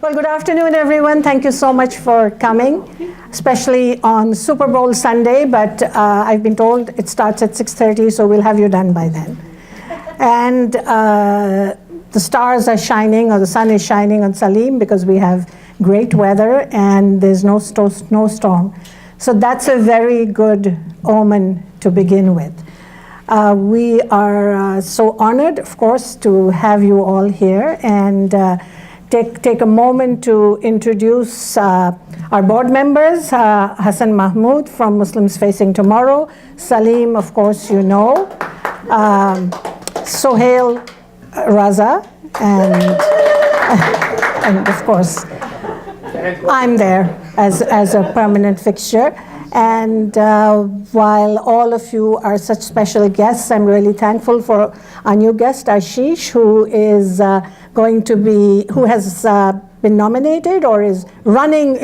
Well, good afternoon, everyone. Thank you so much for coming, especially on Super Bowl Sunday, but I've been told it starts at 6:30, so we'll have you done by then. And the stars are shining, or the sun is shining on Salim, because we have great weather and there's no snowstorm. So that's a very good omen to begin with. We are so honored, of course, to have you all here, and take a moment to introduce our board members, Hassan Mahmood from Muslims Facing Tomorrow, Salim, of course, you know, Sohail Raza, and of course, I'm there as a permanent fixture. And while all of you are such special guests, I'm really thankful for our new guest, Ashish, who is who has been nominated or is running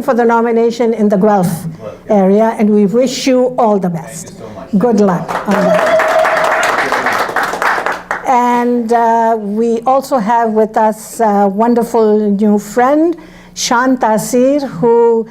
for the nomination in the Guelph area, and we wish you all the best. Thank you so much. Good luck on that. And we also have with us a wonderful new friend, Shan Tasir, who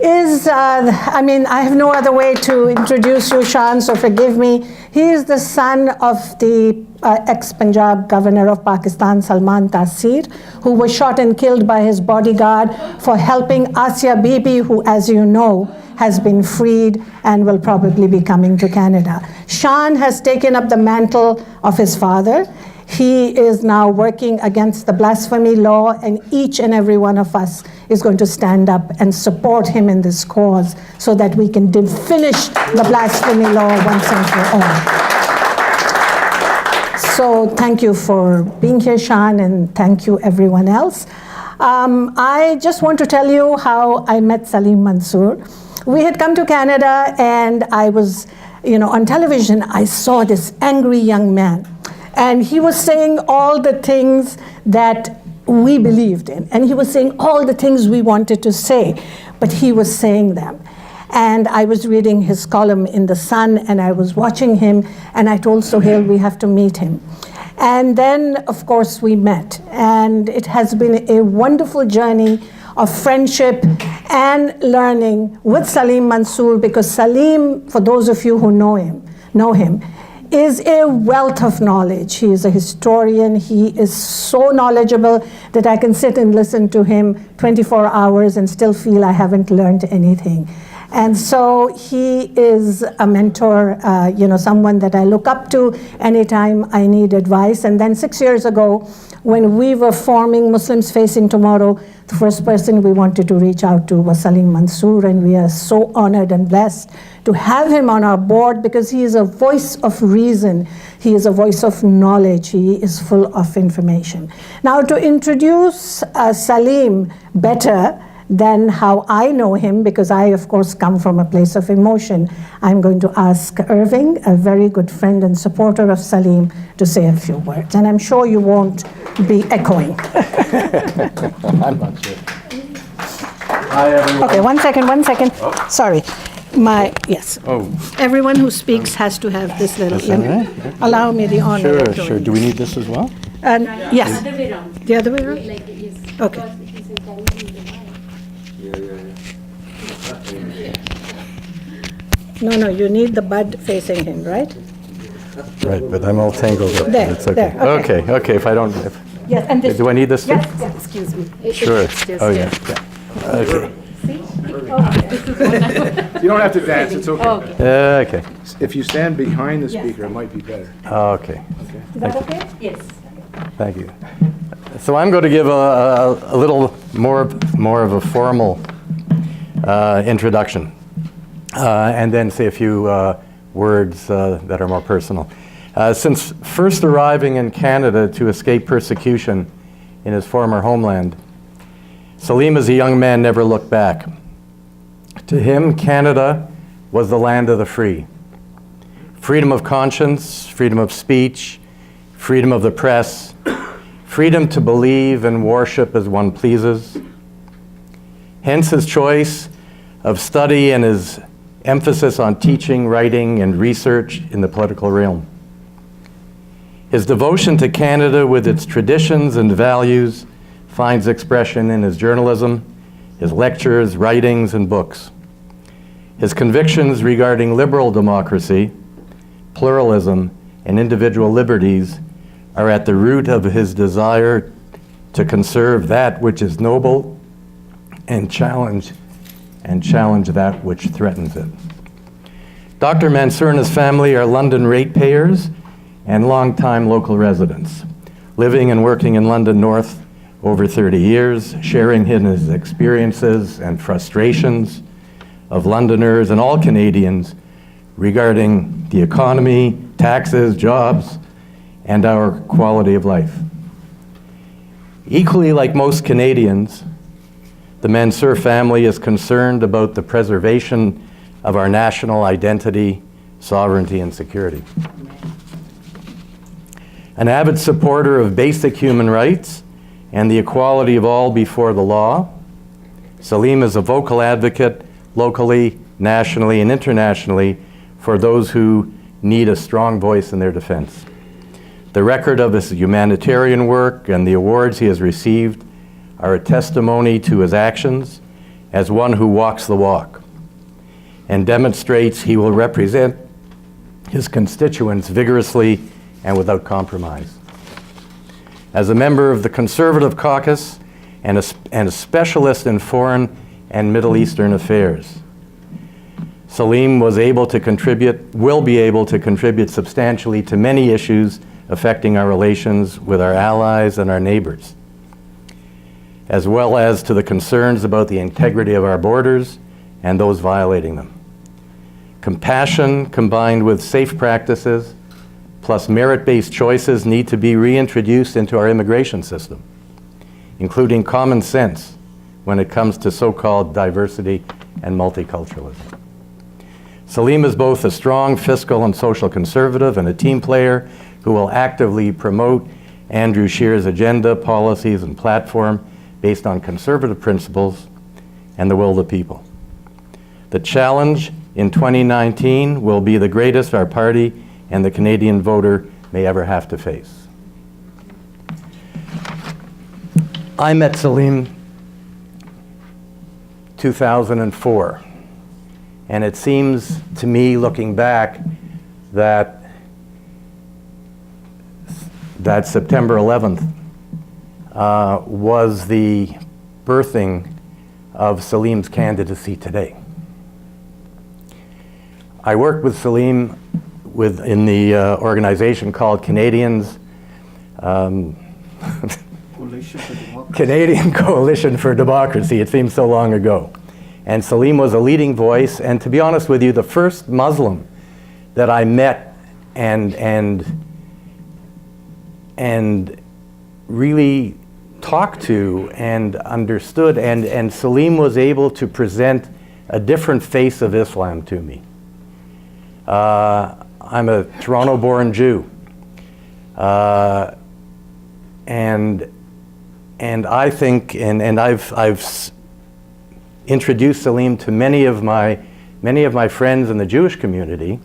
is, I have no other way to introduce you, Shan, so forgive me. He is the son of the ex-Punjab governor of Pakistan, Salim Mansur, who was shot and killed by his bodyguard for helping Asia Bibi, who, as you know, has been freed and will probably be coming to Canada. Shan has taken up the mantle of his father. He is now working against the blasphemy law, and each and every one of us is going to stand up and support him in this cause so that we can finish the blasphemy law once and for all. So thank you for being here, Shan, and thank you everyone else. I just want to tell you how I met Salim Mansur. We had come to Canada, and I was, on television, I saw this angry young man. And he was saying all the things that we believed in. And he was saying all the things we wanted to say, but he was saying them. And I was reading his column in The Sun, and I was watching him, and I told Sohail we have to meet him. And then, of course, we met. And it has been a wonderful journey of friendship and learning with Salim Mansur, because Salim, for those of you who know him, is a wealth of knowledge. He is a historian. He is so knowledgeable that I can sit and listen to him 24 hours and still feel I haven't learned anything. And so he is a mentor, someone that I look up to anytime I need advice. And then 6 years ago, when we were forming Muslims Facing Tomorrow, the first person we wanted to reach out to was Salim Mansur, and we are so honored and blessed to have him on our board, because he is a voice of reason. He is a voice of knowledge. He is full of information. Now, to introduce Salim better than how I know him, because I, of course, come from a place of emotion, I'm going to ask Irving, a very good friend and supporter of Salim, to say a few words. And I'm sure you won't be echoing. I'm not sure. Hi, everyone. Okay, one second. Oh. Sorry. Yes. Oh. Everyone who speaks has to have this little. Right? Allow me the honor. Sure. Do we need this as well? Yes. The other way around. The other way around? Yes. Okay. No, you need the bud facing him, right? Right, but I'm all tangled up. There, it's okay. there, Okay, if I don't... Yes, and this. Do I need this too? Yes, excuse me. Sure. Yeah. Okay. You don't have to dance, it's okay. Okay. If you stand behind the speaker, it might be better. Okay. Is that okay? Yes. Thank you. So I'm going to give a little more of a formal introduction, and then say a few words that are more personal. Since first arriving in Canada to escape persecution in his former homeland, Salim as a young man never looked back. To him, Canada was the land of the free. Freedom of conscience, freedom of speech, freedom of the press, freedom to believe and worship as one pleases. Hence his choice of study and his emphasis on teaching, writing, and research in the political realm. His devotion to Canada with its traditions and values finds expression in his journalism, his lectures, writings, and books. His convictions regarding liberal democracy, pluralism, and individual liberties are at the root of his desire to conserve that which is noble and challenge that which threatens it. Dr. Mansur and his family are London ratepayers and longtime local residents, living and working in London North over 30 years, sharing in his experiences and frustrations of Londoners and all Canadians regarding the economy, taxes, jobs, and our quality of life. Equally, like most Canadians, the Mansur family is concerned about the preservation of our national identity, sovereignty, and security. An avid supporter of basic human rights and the equality of all before the law, Salim is a vocal advocate locally, nationally, and internationally for those who need a strong voice in their defense. The record of his humanitarian work and the awards he has received are a testimony to his actions as one who walks the walk and demonstrates he will represent his constituents vigorously and without compromise. As a member of the Conservative Caucus and a specialist in foreign and Middle Eastern affairs, Salim will be able to contribute substantially to many issues affecting our relations with our allies and our neighbors, as well as to the concerns about the integrity of our borders and those violating them. Compassion combined with safe practices plus merit-based choices need to be reintroduced into our immigration system, including common sense when it comes to so-called diversity and multiculturalism. Salim is both a strong fiscal and social conservative and a team player who will actively promote Andrew Scheer's agenda, policies, and platform based on conservative principles and the will of the people. The challenge in 2019 will be the greatest our party and the Canadian voter may ever have to face. I met Salim 2004, and it seems to me, looking back, that September 11th was the birthing of Salim's candidacy today. I worked with Salim in the organization called Canadian Coalition for Democracy. It seems so long ago. And Salim was a leading voice, and to be honest with you, the first Muslim that I met and really talked to and understood, and Salim was able to present a different face of Islam to me. I'm a Toronto-born Jew, and I think, and I've introduced Salim to many of my friends in the Jewish community,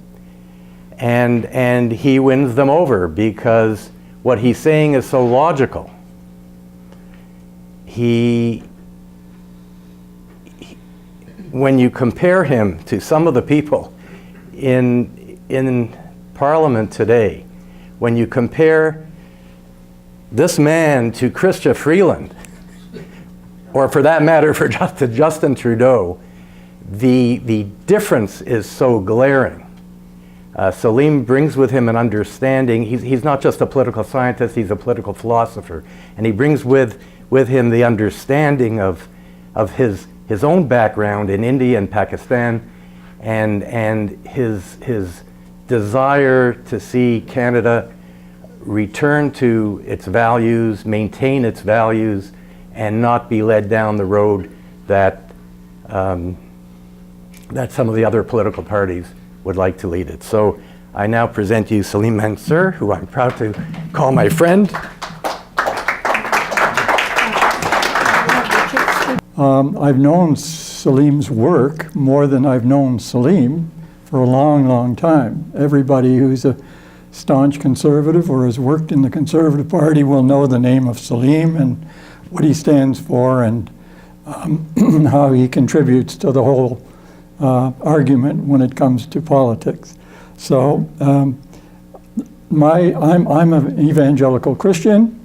and he wins them over because what he's saying is so logical. When you compare him to some of the people in Parliament today, when you compare this man to Chrystia Freeland, or for that matter, to Justin Trudeau, the difference is so glaring. Salim brings with him an understanding. He's not just a political scientist, he's a political philosopher. And he brings with him the understanding of his own background in India and Pakistan, and his desire to see Canada return to its values, maintain its values, and not be led down the road that some of the other political parties would like to lead it. So I now present you Salim Mansur, who I'm proud to call my friend. I've known Salim's work more than I've known Salim for a long, long time. Everybody who's a staunch conservative or has worked in the Conservative Party will know the name of Salim and what he stands for and how he contributes to the whole argument when it comes to politics. So I'm an evangelical Christian,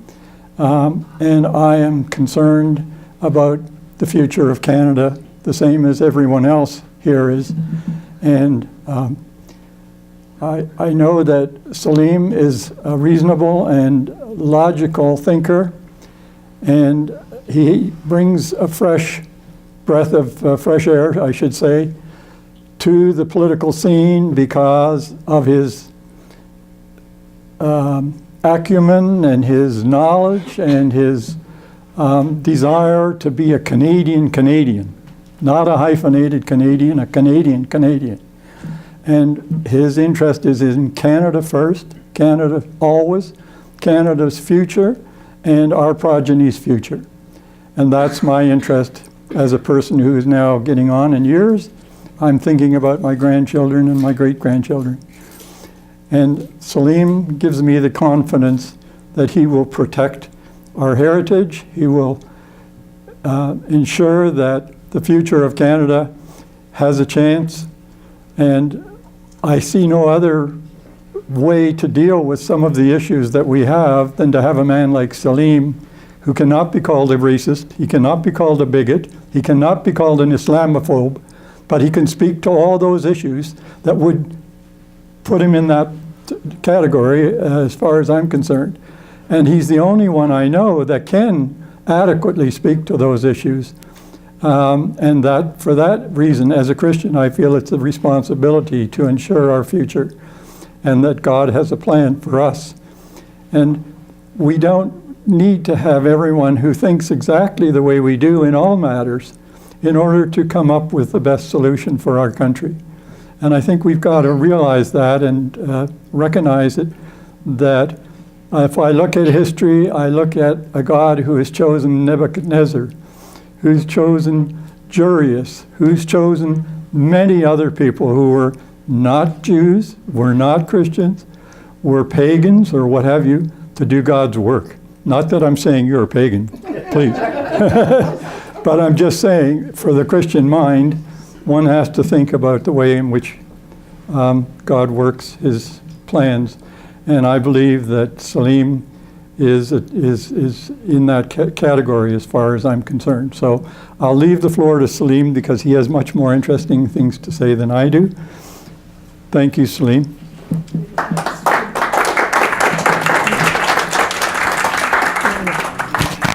and I am concerned about the future of Canada, the same as everyone else here is. And I know that Salim is a reasonable and logical thinker, and he brings a fresh breath of fresh air, I should say, to the political scene because of his acumen and his knowledge and his desire to be a Canadian, not a hyphenated Canadian, a Canadian. And his interest is in Canada first, Canada always, Canada's future, and our progeny's future. And that's my interest as a person who is now getting on in years. I'm thinking about my grandchildren and my great-grandchildren. And Salim gives me the confidence that he will protect our heritage. He will ensure that the future of Canada has a chance. And I see no other way to deal with some of the issues that we have than to have a man like Salim, who cannot be called a racist, he cannot be called a bigot, he cannot be called an Islamophobe, but he can speak to all those issues that would put him in that category as far as I'm concerned. And he's the only one I know that can adequately speak to those issues. And that, for that reason, as a Christian, I feel it's a responsibility to ensure our future and that God has a plan for us. And we don't need to have everyone who thinks exactly the way we do in all matters in order to come up with the best solution for our country. And I think we've got to realize that and recognize it, that if I look at history, I look at a God who has chosen Nebuchadnezzar, who's chosen Jurius, who's chosen many other people who were not Jews, were not Christians, were pagans or what have you, to do God's work. Not that I'm saying you're a pagan, please. But I'm just saying, for the Christian mind, one has to think about the way in which God works his plans. And I believe that Salim is in that category as far as I'm concerned. So I'll leave the floor to Salim because he has much more interesting things to say than I do. Thank you, Salim.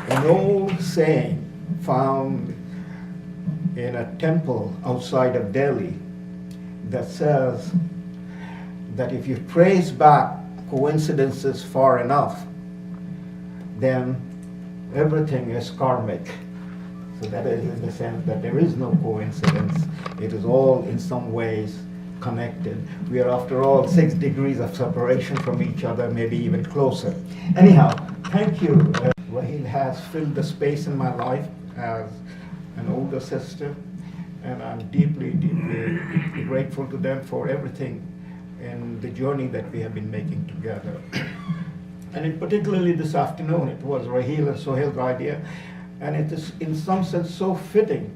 An old saying found in a temple outside of Delhi that says that if you trace back coincidences far enough, then everything is karmic. So that is in the sense that there is no coincidence. It is all in some ways connected. We are, after all, 6 degrees of separation from each other, maybe even closer. Anyhow, thank you. Raheel has filled the space in my life as an older sister, and I'm deeply, deeply grateful to them for everything in the journey that we have been making together. And in particularly this afternoon, it was Raheel and Sohail's idea, and it is in some sense so fitting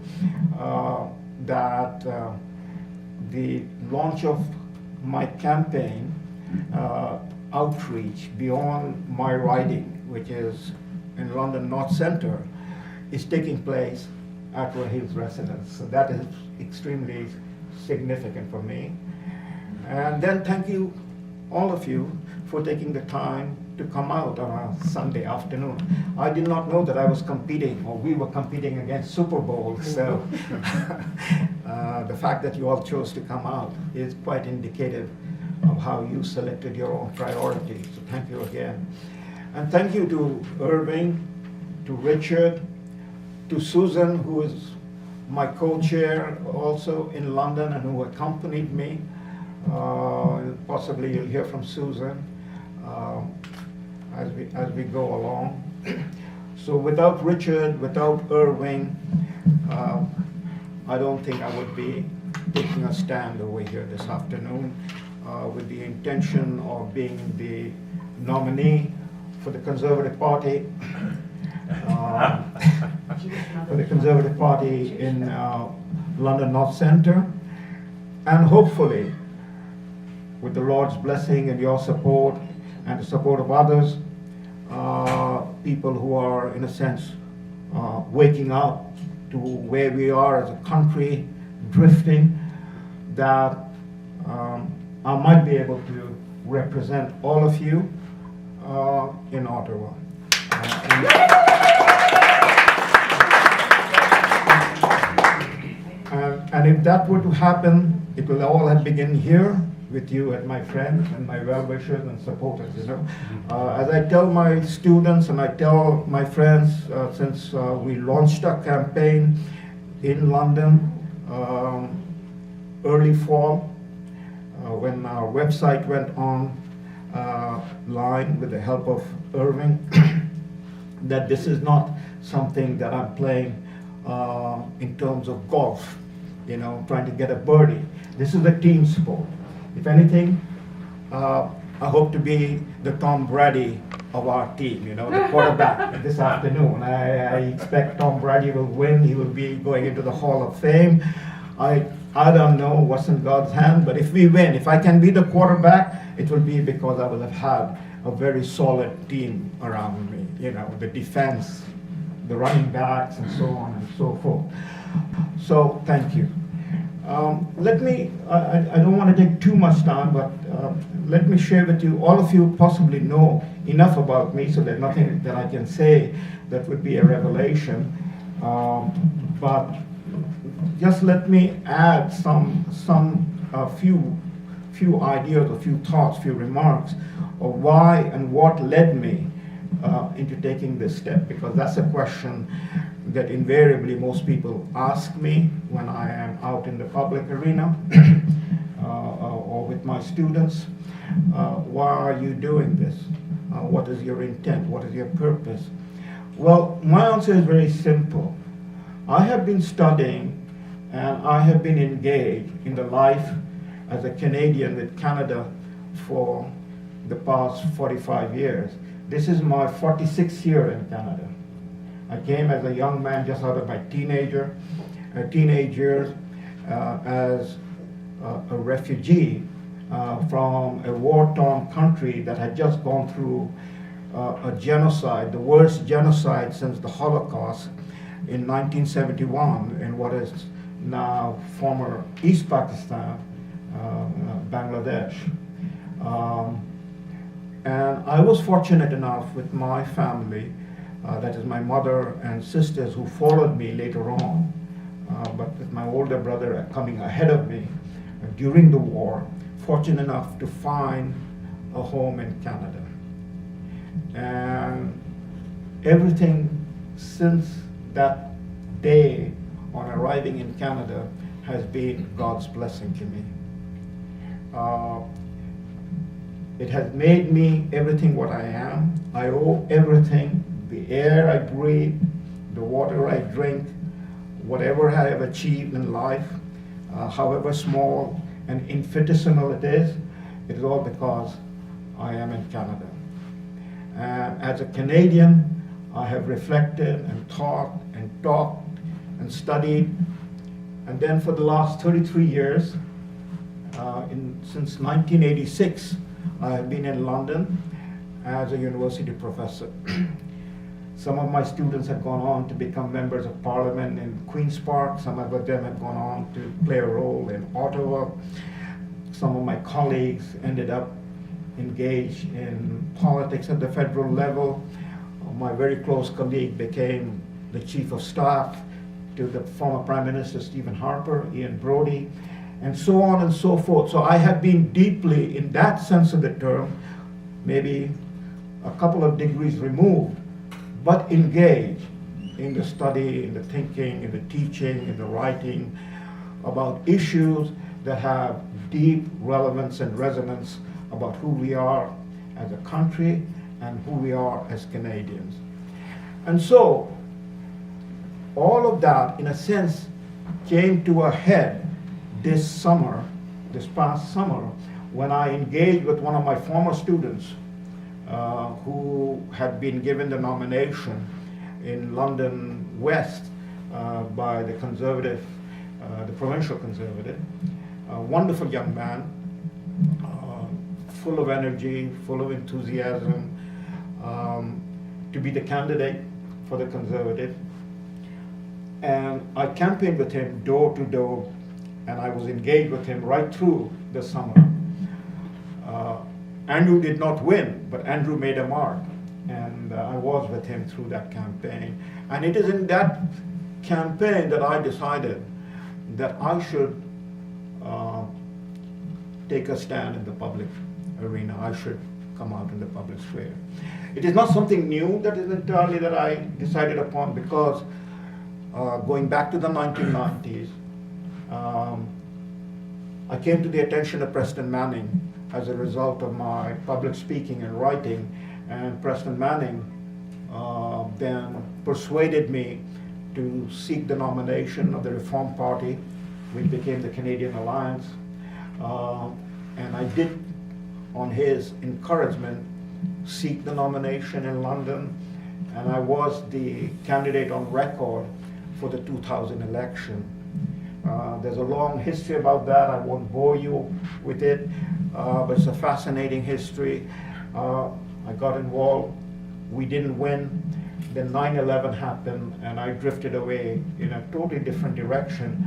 that the launch of my campaign outreach beyond my riding, which is in London North Centre, is taking place at Raheel's residence. So that is extremely significant for me. And then thank you, all of you, for taking the time to come out on a Sunday afternoon. I did not know that I was competing, or we were competing against Super Bowl, so the fact that you all chose to come out is quite indicative of how you selected your own priorities. So thank you again. And thank you to Irving, to Richard, to Susan, who is my co-chair also in London and who accompanied me. Possibly you'll hear from Susan as we go along. So without Richard, without Irving, I don't think I would be taking a stand over here this afternoon with the intention of being the nominee for the Conservative Party. for the Conservative Party in London North Centre, and hopefully, with the Lord's blessing and your support and the support of others, people who are, in a sense, waking up to where we are as a country, drifting, that I might be able to represent all of you in Ottawa. And if that were to happen, it will all have begun here with you and my friends and my well-wishers and supporters, you know. As I tell my students and I tell my friends, since we launched our campaign in London early fall, when our website went on line with the help of Irving, that this is not something that I'm playing in terms of golf, you know, trying to get a birdie. This is a team sport. If anything, I hope to be the Tom Brady of our team, you know, the quarterback this afternoon. I expect Tom Brady will win. He will be going into the Hall of Fame. I don't know what's in God's hand, but if we win, if I can be the quarterback, it will be because I will have had a very solid team around me, you know, the defense, the running backs, and so on and so forth. So, thank you. Let me, I don't want to take too much time, but let me share with you, all of you possibly know enough about me, so there's nothing that I can say that would be a revelation. But just let me add few ideas, a few thoughts, few remarks of why and what led me into taking this step, because that's a question that invariably most people ask me when I am out in the public arena or with my students. Why are you doing this? What is your intent? What is your purpose? Well, my answer is very simple. I have been studying and I have been engaged in the life as a Canadian with Canada for the past 45 years. This is my 46th year in Canada. I came as a young man just out of my teenage years as a refugee from a war-torn country that had just gone through a genocide, the worst genocide since the Holocaust in 1971 in what is now former East Pakistan, Bangladesh. And I was fortunate enough with my family, that is my mother and sisters who followed me later on, but with my older brother coming ahead of me during the war, fortunate enough to find a home in Canada. And everything since that day on arriving in Canada has been God's blessing to me. It has made me everything what I am. I owe everything, the air I breathe, the water I drink, whatever I have achieved in life, however small and infinitesimal it is all because I am in Canada. And as a Canadian, I have reflected and thought and talked and studied. And then for the last 33 years, since 1986, I have been in London as a university professor. Some of my students have gone on to become members of parliament in Queen's Park. Some of them have gone on to play a role in Ottawa. Some of my colleagues ended up engaged in politics at the federal level. My very close colleague became the chief of staff to the former Prime Minister Stephen Harper, Ian Brodie, and so on and so forth. So I have been deeply, in that sense of the term, maybe a couple of degrees removed, but engaged in the study, in the thinking, in the teaching, in the writing about issues that have deep relevance and resonance about who we are as a country and who we are as Canadians. And so, all of that, in a sense, came to a head this past summer, when I engaged with one of my former students who had been given the nomination in London West by the Conservative, the provincial Conservative. A wonderful young man, full of energy, full of enthusiasm, to be the candidate for the Conservative. And I campaigned with him door to door, and I was engaged with him right through the summer. Andrew did not win, but Andrew made a mark, and I was with him through that campaign. And it is in that campaign that I decided that I should take a stand in the public arena. I should come out in the public sphere. It is not something new that is entirely that I decided upon, because going back to the 1990s, I came to the attention of Preston Manning as a result of my public speaking and writing, and Preston Manning then persuaded me to seek the nomination of the Reform Party, which became the Canadian Alliance, and I did, on his encouragement, seek the nomination in London, and I was the candidate on record for the 2000 election. There's a long history about that. I won't bore you with it, but it's a fascinating history. I got involved. We didn't win. Then 9/11 happened, and I drifted away in a totally different direction.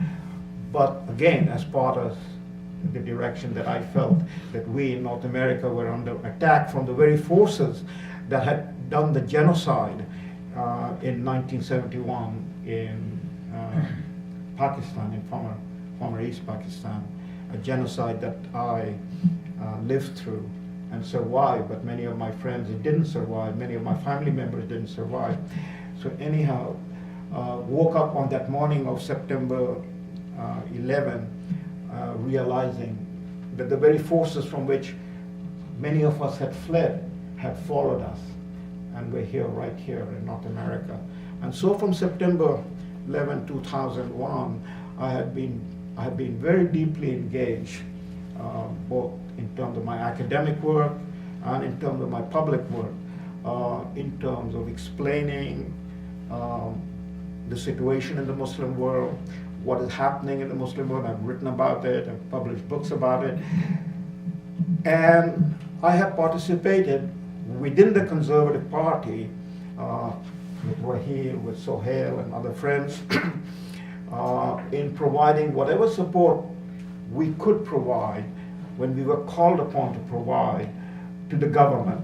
But again, as part of the direction that I felt that we in North America were under attack from the very forces that had done the genocide in 1971 in Pakistan, in former East Pakistan, a genocide that I lived through and survived, but many of my friends didn't survive, many of my family members didn't survive. So anyhow, woke up on that morning of September 11, realizing that the very forces from which many of us had fled had followed us, and we're here, right here in North America. And so from September 11, 2001, I have been very deeply engaged, both in terms of my academic work and in terms of my public work, in terms of explaining the situation in the Muslim world, what is happening in the Muslim world. I've written about it, I've published books about it, and I have participated within the Conservative Party with Raheel, with Sohail and other friends in providing whatever support we could provide when we were called upon to provide to the government,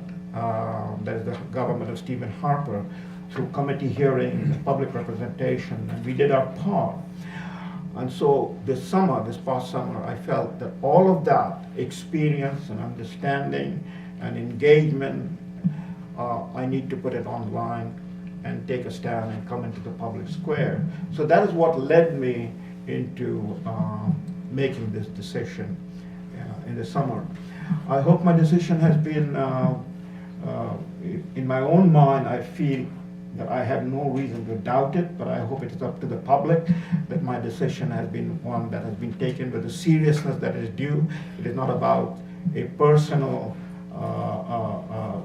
that is the government of Stephen Harper, through committee hearings, public representation, and we did our part. And so this past summer, I felt that all of that experience and understanding and engagement, I need to put it online and take a stand and come into the public square. So that is what led me into making this decision in the summer. I hope my decision has been, in my own mind, I feel that I have no reason to doubt it, but I hope it is up to the public that my decision has been one that has been taken with the seriousness that is due. It is not about a personal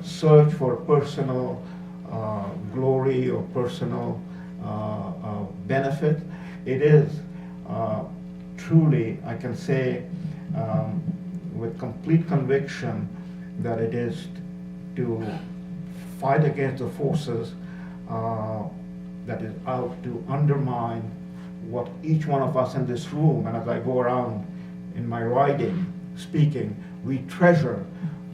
search for personal glory or personal benefit. It is truly, I can say with complete conviction, that it is to fight against the forces that is out to undermine what each one of us in this room, and as I go around in my writing, speaking, we treasure,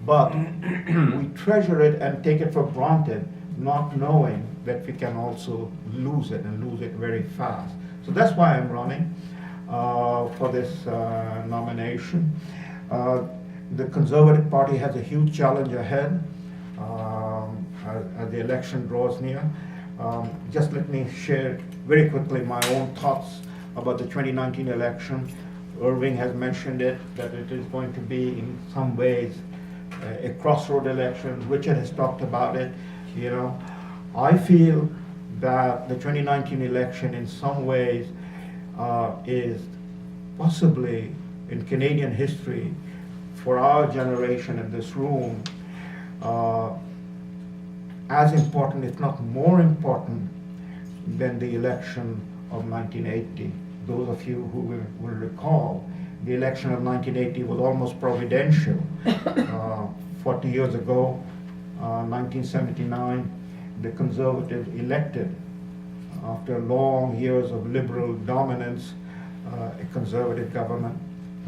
but we treasure it and take it for granted, not knowing that we can also lose it and lose it very fast. So that's why I'm running for this nomination. The Conservative Party has a huge challenge ahead as the election draws near. Just let me share very quickly my own thoughts about the 2019 election. Irving has mentioned it, that it is going to be in some ways a crossroad election. Richard has talked about it. You know, I feel that the 2019 election in some ways is possibly in Canadian history for our generation in this room as important, if not more important, than the election of 1980. Those of you who will recall, the election of 1980 was almost providential. 40 years ago, 1979, the Conservatives elected, after long years of liberal dominance, a conservative government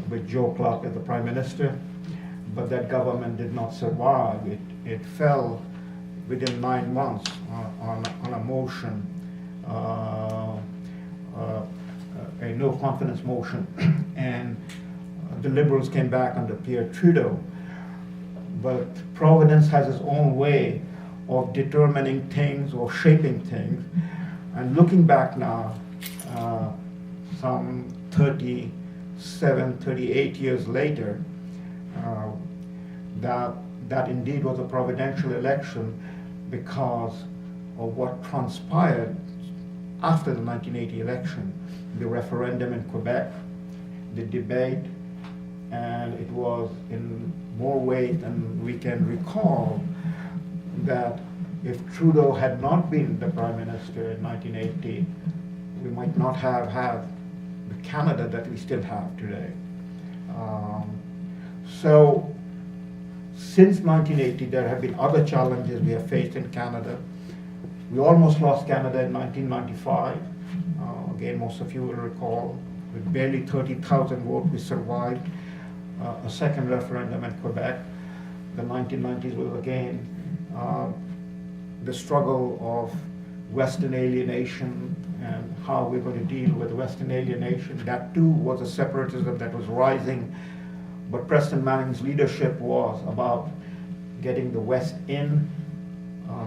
with Joe Clark as the Prime Minister. But that government did not survive. It fell within 9 months on a motion, a no confidence motion, and the Liberals came back under Pierre Trudeau. But Providence has its own way of determining things or shaping things. And looking back now, some 37, 38 years later, that indeed was a providential election because of what transpired after the 1980 election, the referendum in Quebec, the debate, and it was in more ways than we can recall that if Trudeau had not been the Prime Minister in 1980, we might not have had the Canada that we still have today. So since 1980, there have been other challenges we have faced in Canada. We almost lost Canada in 1995. Again, most of you will recall, with barely 30,000 votes, we survived a second referendum in Quebec. The 1990s was again the struggle of Western alienation and how we're going to deal with Western alienation. That too was a separatism that was rising, but Preston Manning's leadership was about getting the West in.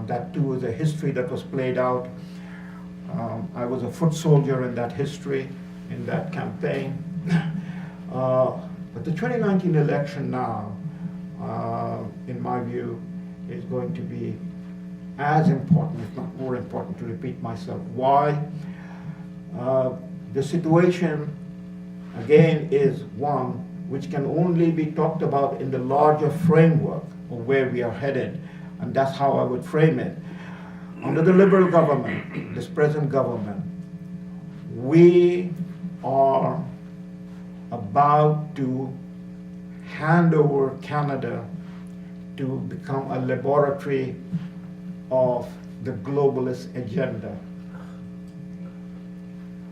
That too is a history that was played out. I was a foot soldier in that history, in that campaign. But the 2019 election now, in my view, is going to be as important, if not more important, to repeat myself. Why? The situation, again, is one which can only be talked about in the larger framework of where we are headed, and that's how I would frame it. Under the Liberal government, this present government, we are about to hand over Canada to become a laboratory of the globalist agenda.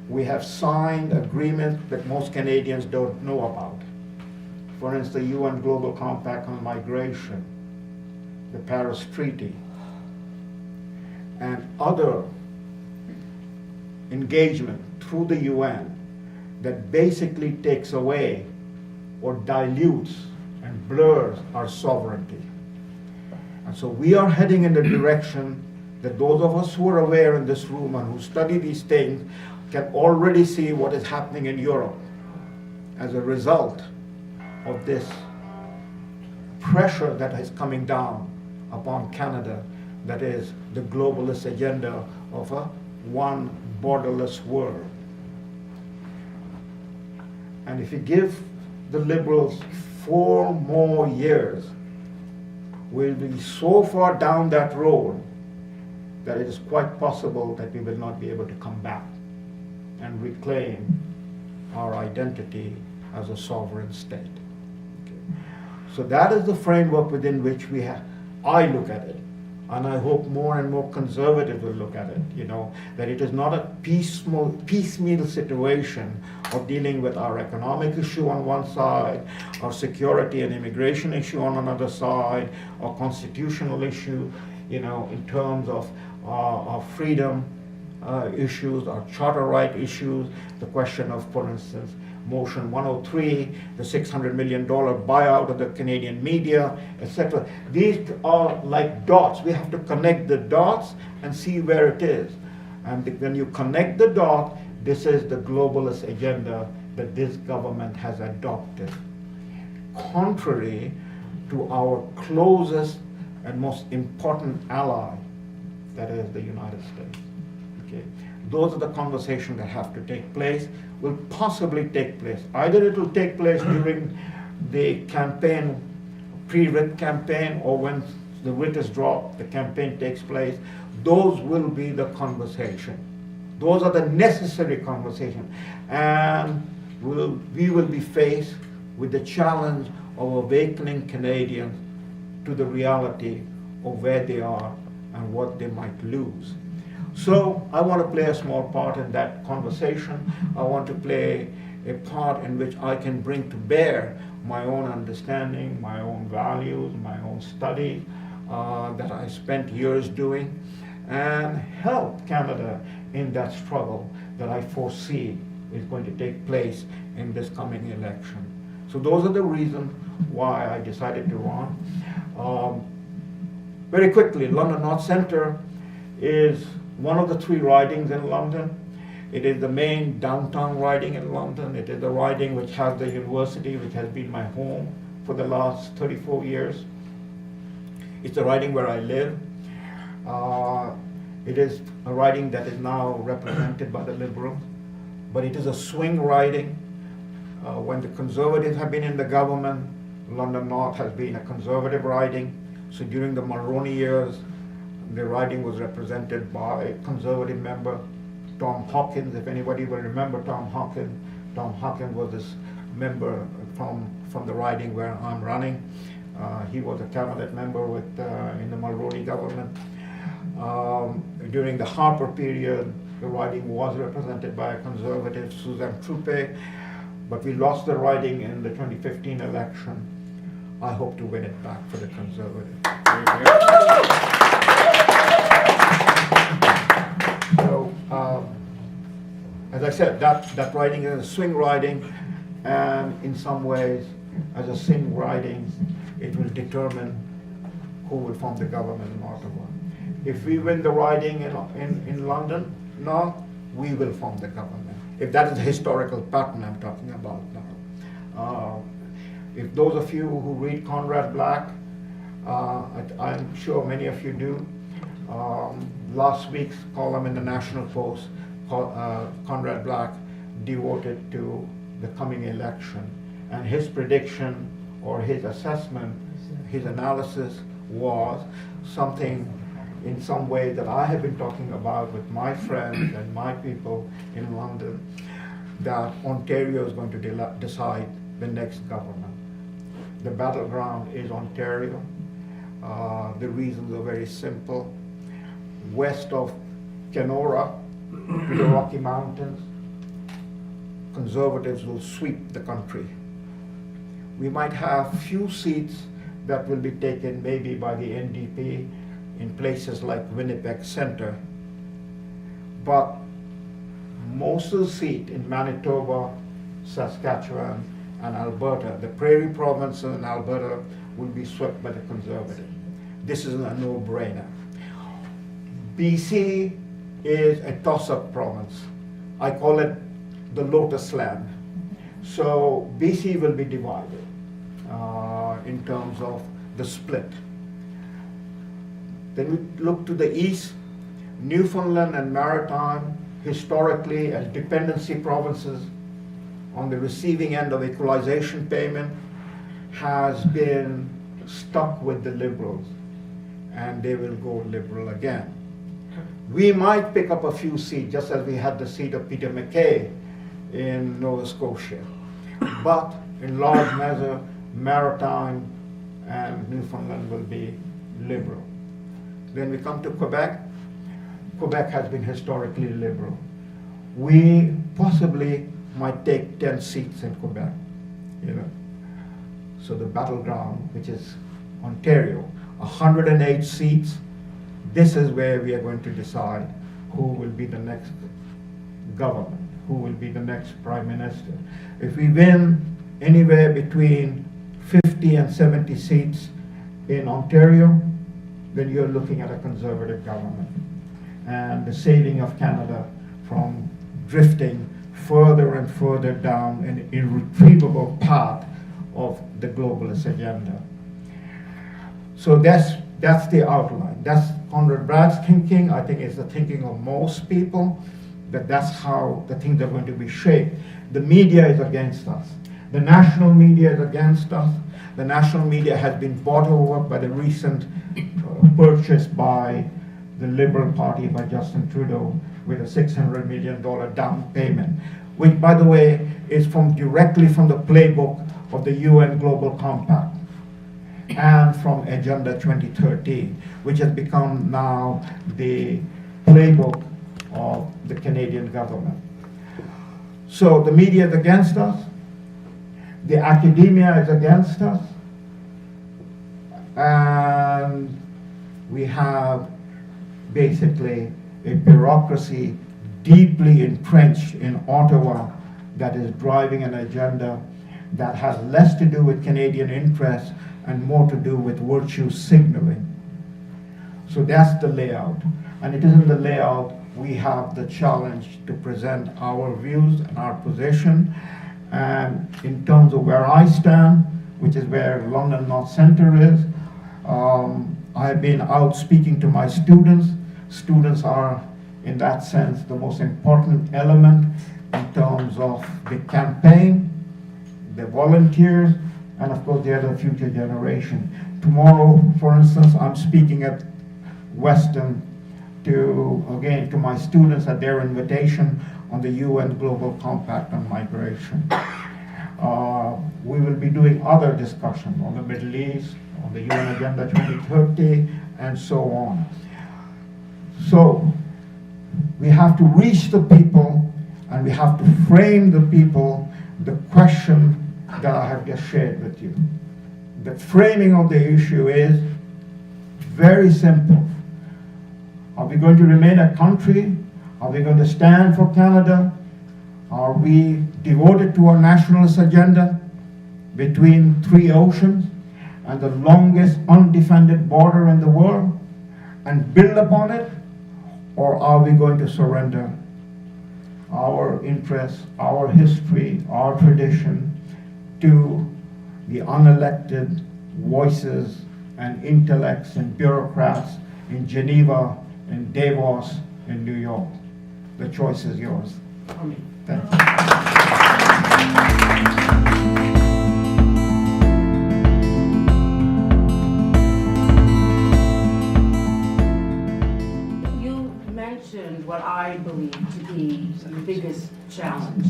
We have signed agreements that most Canadians don't know about. For instance, the UN Global Compact on Migration, the Paris Treaty, and other engagement through the UN that basically takes away or dilutes and blurs our sovereignty. And so we are heading in the direction that those of us who are aware in this room and who study these things can already see what is happening in Europe as a result of this pressure that is coming down upon Canada, that is the globalist agenda of a one borderless world. And if you give the Liberals 4 more years, we'll be so far down that road that it is quite possible that we will not be able to come back and reclaim our identity as a sovereign state. Okay. So that is the framework within which I look at it. And I hope more and more conservatives will look at it, that it is not a piecemeal situation of dealing with our economic issue on one side, our security and immigration issue on another side, our constitutional issue, in terms of our freedom issues, our charter right issues, the question of, for instance, Motion 103, the $600 million buyout of the Canadian media, etc. These are like dots. We have to connect the dots and see where it is. And when you connect the dot, this is the globalist agenda that this government has adopted, contrary to our closest and most important ally, that is the United States. Okay. Those are the conversations that have to take place, will possibly take place. Either it will take place during the campaign, pre-writ campaign, or when the writ is dropped, the campaign takes place. Those will be the conversation. Those are the necessary conversations. And we will be faced with the challenge of awakening Canadians to the reality of where they are and what they might lose. So I want to play a small part in that conversation. I want to play a part in which I can bring to bear my own understanding, my own values, my own study that I spent years doing, and help Canada in that struggle that I foresee is going to take place in this coming election. So those are the reasons why I decided to run. Very quickly, London North Centre is one of the 3 ridings in London. It is the main downtown riding in London. It is the riding which has the university, which has been my home for the last 34 years. It's the riding where I live. It is a riding that is now represented by the Liberals, but it is a swing riding. When the Conservatives have been in the government, London North has been a Conservative riding. So during the Mulroney years, the riding was represented by Conservative member Tom Hawkins. If anybody will remember Tom Hawkins was this member from the riding where I'm running. He was a cabinet member in the Mulroney government. During the Harper period, the riding was represented by a Conservative, Suzanne Truppe, but we lost the riding in the 2015 election. I hope to win it back for the Conservative. So, as I said, that riding is a swing riding, and in some ways, as a swing riding, it will determine who will form the government in Ottawa. If we win the riding in London, no, we will form the government. If that is the historical pattern I'm talking about now. If those of you who read Conrad Black, I'm sure many of you do, last week's column in the National Post, Conrad Black devoted to the coming election, and his prediction or his assessment, his analysis was something in some way that I have been talking about with my friends and my people in London, that Ontario is going to decide the next government. The battleground is Ontario. The reasons are very simple. West of Kenora to the Rocky Mountains, Conservatives will sweep the country. We might have few seats that will be taken maybe by the NDP in places like Winnipeg Centre, but most of the seats in Manitoba, Saskatchewan, and Alberta, the prairie provinces in Alberta, will be swept by the Conservative. This is a no-brainer. BC is a toss-up province. I call it the Lotus Land. So BC will be divided in terms of the split. Then we look to the east. Newfoundland and Maritime, historically as dependency provinces on the receiving end of equalization payment, has been stuck with the Liberals, and they will go Liberal again. We might pick up a few seats, just as we had the seat of Peter MacKay in Nova Scotia, but in large measure, Maritime and Newfoundland will be Liberal. Then we come to Quebec. Quebec has been historically Liberal. We possibly might take 10 seats in Quebec, So the battleground, which is Ontario, 108 seats, this is where we are going to decide who will be the next government, who will be the next prime minister. If we win anywhere between 50 and 70 seats in Ontario, then you're looking at a Conservative government, and the saving of Canada from drifting further and further down an irretrievable path of the globalist agenda. So that's the outline. That's Conrad Black's thinking. I think it's the thinking of most people, that's how the things are going to be shaped. The media is against us. The national media is against us. The national media has been bought over by the recent purchase by the Liberal Party, by Justin Trudeau, with a $600 million down payment, which, by the way, is directly from the playbook of the UN Global Compact and from Agenda 2030, which has become now the playbook of the Canadian government. So the media is against us, the academia is against us, and we have basically a bureaucracy deeply entrenched in Ottawa that is driving an agenda that has less to do with Canadian interests and more to do with virtue signaling. So that's the layout. And it is in the layout we have the challenge to present our views and our position. And in terms of where I stand, which is where London North Centre is, I've been out speaking to my students. Students are, in that sense, the most important element in terms of the campaign, the volunteers, and of course, they are the future generation. Tomorrow, for instance, I'm speaking at Western to my students at their invitation on the UN Global Compact on Migration. We will be doing other discussions on the Middle East, on the UN Agenda 2030, and so on. So we have to reach the people, and we have to frame the people the question that I have just shared with you. The framing of the issue is very simple. Are we going to remain a country? Are we going to stand for Canada? Are we devoted to our nationalist agenda between three oceans and the longest undefended border in the world and build upon it? Or are we going to surrender our interests, our history, our tradition to the unelected voices and intellects and bureaucrats in Geneva, in Davos, in New York? The choice is yours. Thank you. You mentioned what I believe to be the biggest challenge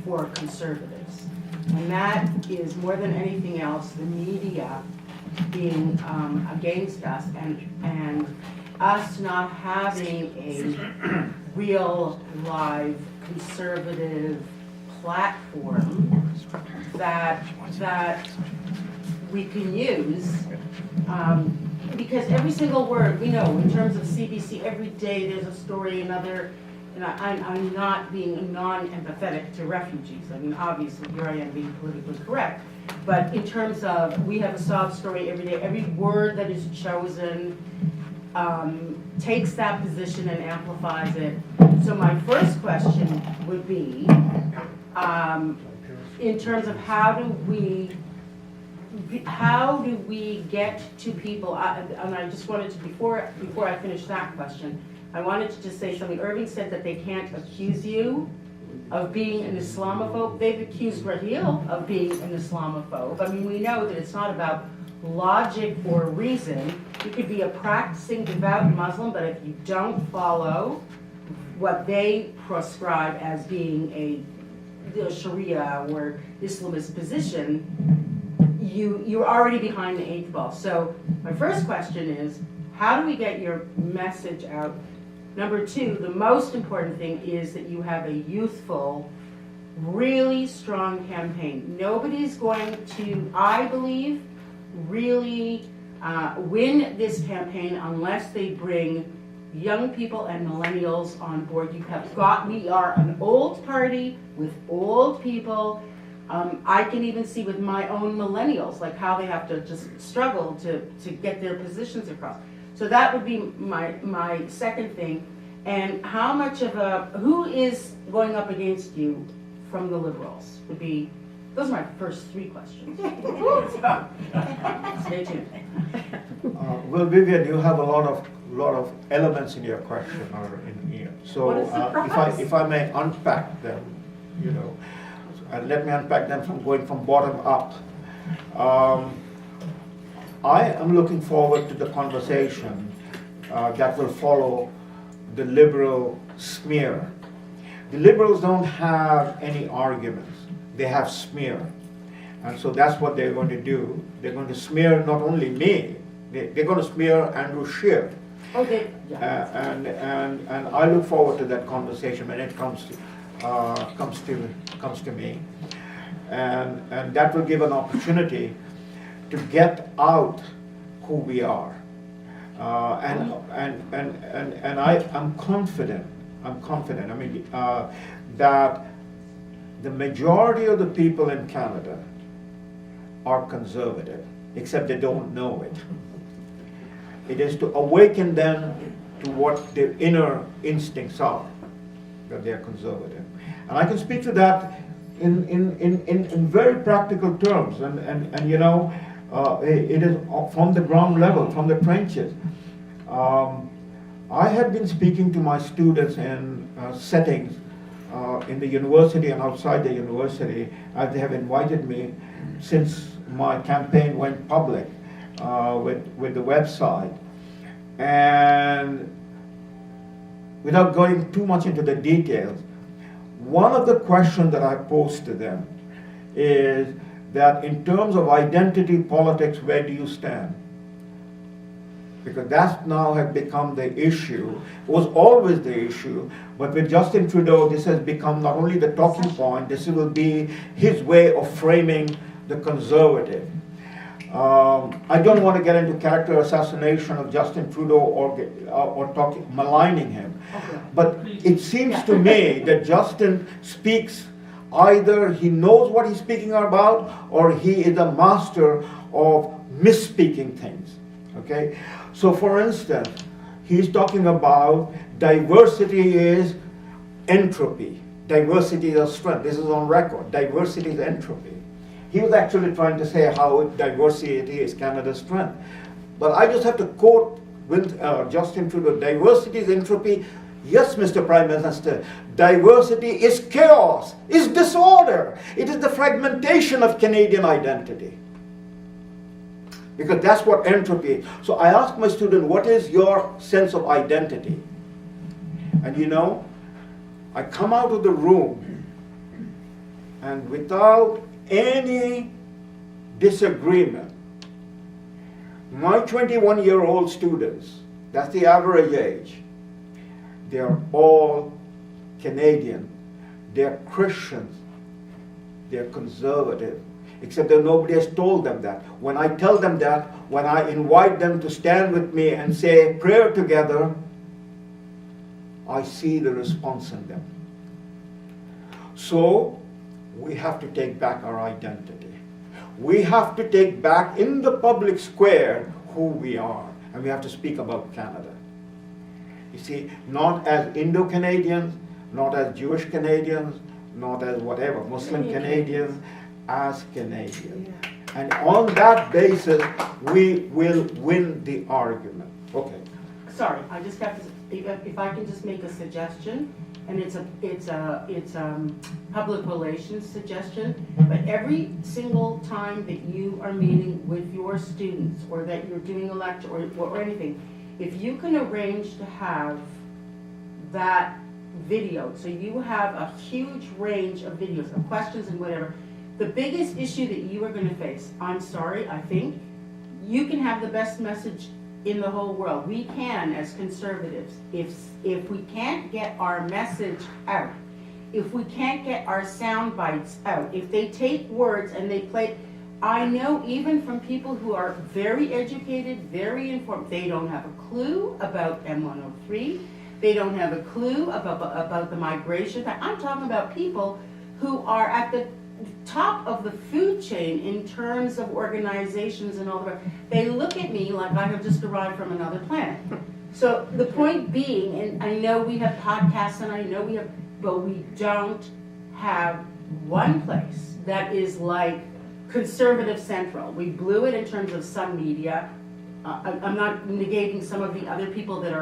for conservatives, and that is, more than anything else, the media being against us and us not having a real live conservative platform that we can use, because every single word we know in terms of CBC, every day there's a story, another, and I'm not being non-empathetic to refugees. I mean, obviously here I am being politically correct, but in terms of, we have a sob story every day, every word that is chosen takes that position and amplifies it. So my first question would be, in terms of how do we get to people, and I just wanted to, before I finish that question, I wanted to just say something. Irving said that they can't accuse you of being an Islamophobe. They've accused Raheel of being an Islamophobe. I mean, we know that it's not about logic or reason. You could be a practicing devout Muslim, but if you don't follow what they prescribe as being the Sharia or Islamist position, you're already behind the eighth ball. So my first question is, how do we get your message out? Number two, the most important thing is that you have a youthful, really strong campaign. Nobody's going to, I believe, really win this campaign unless they bring young people and millennials on board. We are an old party with old people. I can even see with my own millennials, like how they have to just struggle to get their positions across. So that would be my second thing. And how much of who is going up against you from the Liberals would be, those are my first three questions. So, stay tuned. Well, Vivian, you have a lot of elements in your question or in here. So if I may unpack them, let me unpack them from going from bottom up. I am looking forward to the conversation that will follow the liberal smear. The liberals don't have any arguments. They have smear. And so that's what they're going to do. They're going to smear not only me, they're going to smear Andrew Scheer. Okay. And I look forward to that conversation when it comes to me. And that will give an opportunity to get out who we are. And I'm confident, I mean, that the majority of the people in Canada are conservative, except they don't know it. It is to awaken them to what their inner instincts are, that they are conservative. And I can speak to that in very practical terms, and you know, it is from the ground level, from the trenches. I had been speaking to my students in settings in the university and outside the university, as they have invited me since my campaign went public with the website. And without going too much into the details, one of the questions that I posed to them is that in terms of identity politics, where do you stand? Because that now has become the issue, was always the issue, but with Justin Trudeau, this has become not only the talking point, this will be his way of framing the conservative. I don't want to get into character assassination of Justin Trudeau or maligning him, but it seems to me that Justin speaks, either he knows what he's speaking about, or he is a master of misspeaking things. Okay, so for instance, he's talking about diversity is entropy, diversity is a strength. This is on record. Diversity is entropy. He was actually trying to say how diversity is Canada's strength. But I just have to quote with Justin Trudeau, diversity is entropy. Yes, Mr. Prime Minister, diversity is chaos, is disorder. It is the fragmentation of Canadian identity. Because that's what entropy is. So I asked my student, what is your sense of identity? And you know, I come out of the room and without any disagreement, my 21-year-old students, that's the average age, they are all Canadian, they're Christians, they're conservative, except that nobody has told them that. When I tell them that, when I invite them to stand with me and say prayer together, I see the response in them. So, we have to take back our identity. We have to take back in the public square who we are. And we have to speak about Canada. You see, not as Indo-Canadians, not as Jewish Canadians, not as whatever, Muslim Canadians, as Canadians. And on that basis, we will win the argument. Okay. Sorry, I just have to, if I can just make a suggestion, and it's a public relations suggestion, but every single time that you are meeting with your students, or that you're doing a lecture, or anything, if you can arrange to have that video, so you have a huge range of videos, of questions and whatever, the biggest issue that you are going to face, I'm sorry, I think, you can have the best message in the whole world. We can, as conservatives, if we can't get our message out, if we can't get our sound bites out, if they take words and they play, I know even from people who are very educated, very informed, they don't have a clue about M103, they don't have a clue about the migration. I'm talking about people who are at the top of the food chain in terms of organizations and all that. They look at me like I have just arrived from another planet. So the point being, and I know we have podcasts and I know we have, but we don't have one place that is like conservative central. We blew it in terms of some media. I'm not negating some of the other people that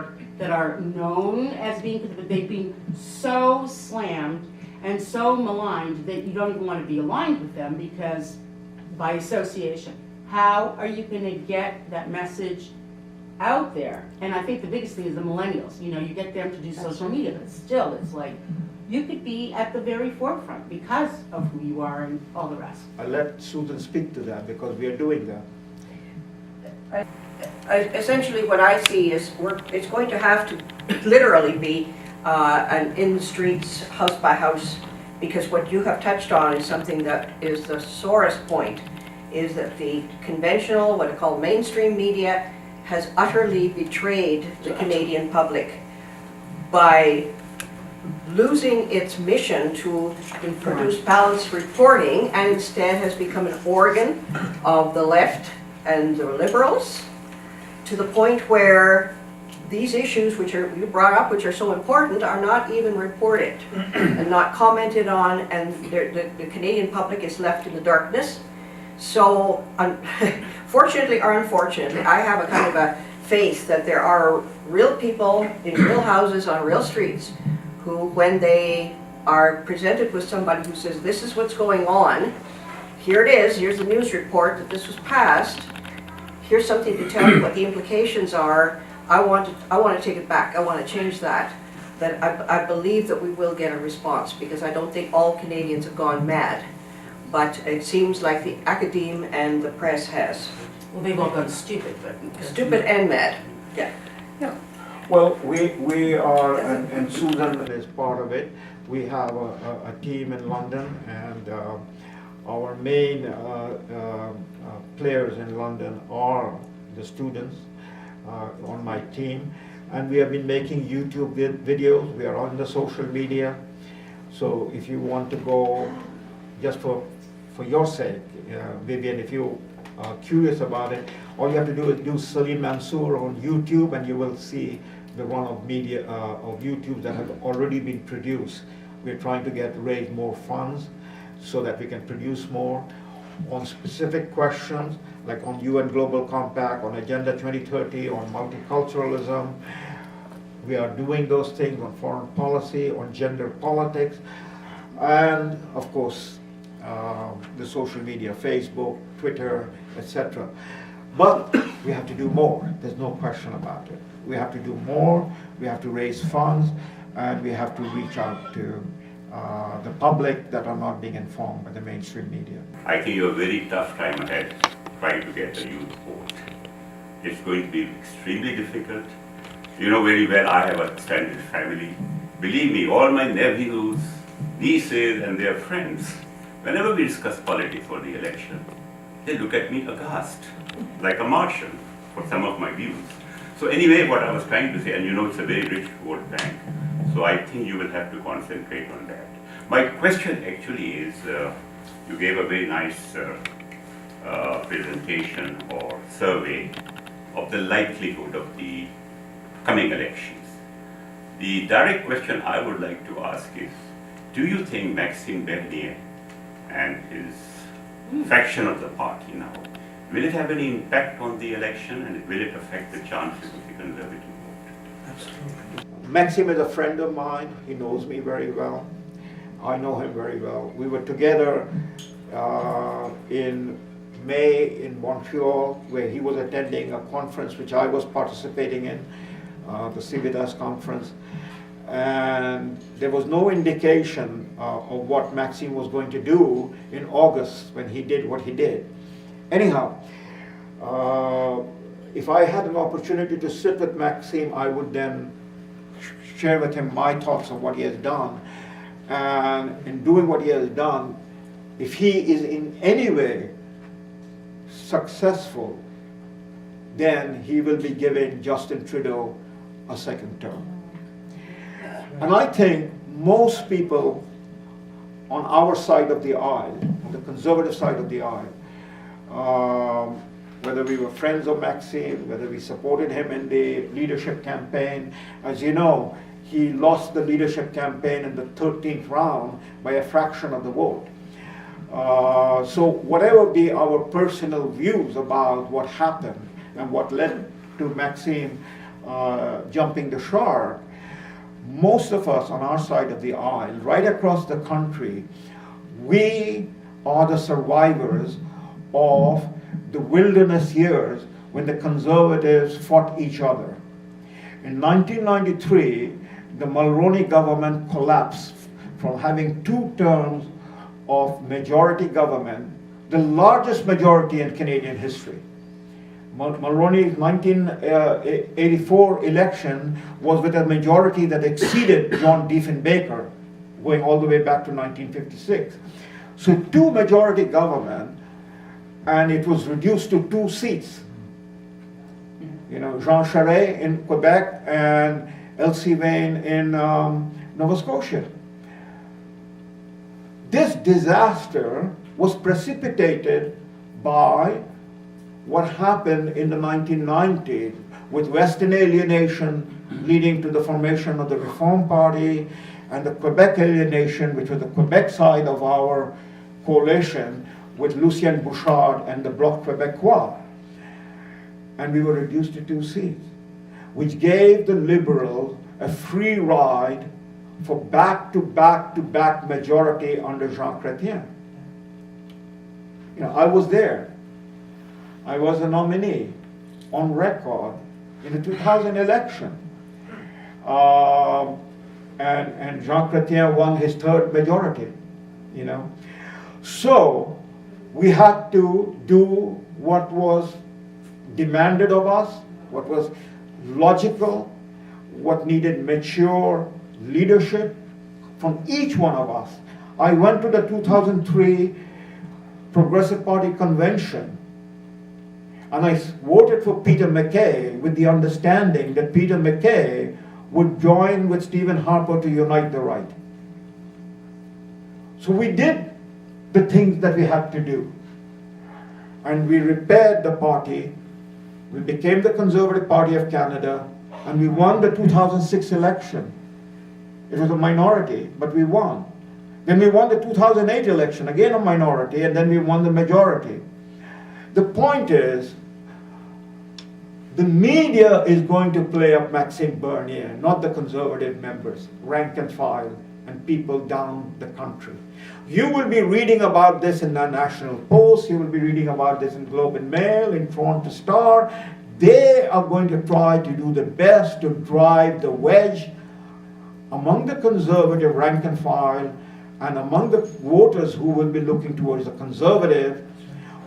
are known as being, but they've been so slammed and so maligned that you don't even want to be aligned with them because by association. How are you going to get that message out there. And I think the biggest thing is the millennials. You know, you get them to do social media, but still, it's like, you could be at the very forefront because of who you are and all the rest. I'll let Susan speak to that because we are doing that. Essentially what I see is it's going to have to literally be an in the streets, house by house, because what you have touched on is something that is the sorest point, is that the conventional, what I call mainstream media, has utterly betrayed the Canadian public by losing its mission to produce balanced reporting, and instead has become an organ of the left and the liberals, to the point where these issues which are you brought up, which are so important, are not even reported and not commented on, and the Canadian public is left in the darkness. So, fortunately or unfortunately, I have a kind of a faith that there are real people in real houses on real streets who, when they are presented with somebody who says, this is what's going on, here it is, here's the news report that this was passed, here's something to tell you what the implications are, I want to take it back, I want to change that, I believe that we will get a response, because I don't think all Canadians have gone mad, but it seems like the academe and the press has. Well, they've all gone stupid, but... Stupid and mad, yeah. Well, we are, and Susan is part of it, we have a team in London, and our main players in London are the students on my team, and we have been making YouTube videos. We are on the social media, so if you want to go, just for your sake, Vivian, if you are curious about it, all you have to do is do Salim Mansur on YouTube, and you will see the run of media of YouTube that have already been produced. We're trying to raise more funds so that we can produce more on specific questions, like on UN Global Compact, on Agenda 2030, on multiculturalism. We are doing those things on foreign policy, on gender politics, and of course, the social media, Facebook, Twitter, etc. But we have to do more. There's no question about it. We have to do more. We have to raise funds, and we have to reach out to the public that are not being informed by the mainstream media. I think you have a very tough time ahead trying to get a youth vote. It's going to be extremely difficult. You know very well I have a extended family. Believe me, all my nephews, nieces, and their friends, whenever we discuss politics or the election, they look at me aghast, like a Martian, for some of my views. So anyway, what I was trying to say, and you know it's a very rich vote bank, so I think you will have to concentrate on that. My question actually is, you gave a very nice presentation or survey of the likelihood of the coming elections. The direct question I would like to ask is, do you think Maxime Bernier and his faction of the party now, will it have any impact on the election, and will it affect the chances of the Conservative vote? Absolutely. Maxime is a friend of mine. He knows me very well. I know him very well. We were together in May in Montreal, where he was attending a conference which I was participating in, the Civitas conference. And there was no indication of what Maxime was going to do in August when he did what he did. Anyhow, if I had an opportunity to sit with Maxime, I would then share with him my thoughts on what he has done. And in doing what he has done, if he is in any way successful, then he will be giving Justin Trudeau a second term. And I think most people on our side of the aisle, on the Conservative side of the aisle, whether we were friends of Maxime, whether we supported him in the leadership campaign, as you know, he lost the leadership campaign in the 13th round by a fraction of the vote. So whatever be our personal views about what happened and what led to Maxime jumping the shark, most of us on our side of the aisle, right across the country, we are the survivors of the wilderness years when the conservatives fought each other. In 1993, the Mulroney government collapsed from having 2 terms of majority government, the largest majority in Canadian history. Mulroney's 1984 election was with a majority that exceeded John Diefenbaker, going all the way back to 1956. So 2 majority government, and it was reduced to 2 seats. You know, Jean Charest in Quebec and Elsie Vane in Nova Scotia. This disaster was precipitated by what happened in the 1990s with Western alienation leading to the formation of the Reform Party, and the Quebec alienation, which was the Quebec side of our coalition with Lucien Bouchard and the Bloc Québécois. And we were reduced to 2 seats, which gave the Liberals a free ride for back-to-back-to-back majority under Jean Chrétien. You know, I was there. I was a nominee on record in the 2000 election. And Jean Chrétien won his 3rd majority, you know. So we had to do what was demanded of us, what was logical, what needed mature leadership from each one of us. I went to the 2003 Progressive Party convention, and I voted for Peter MacKay with the understanding that Peter MacKay would join with Stephen Harper to unite the right. So we did the things that we had to do. And we repaired the party. We became the Conservative Party of Canada, and we won the 2006 election. It was a minority, but we won. Then we won the 2008 election, again a minority, and then we won the majority. The point is, the media is going to play up Maxime Bernier, not the Conservative members, rank and file, and people down the country. You will be reading about this in the National Post, you will be reading about this in Globe and Mail, in Toronto Star. They are going to try to do the best to drive the wedge among the Conservative rank and file and among the voters who will be looking towards the Conservative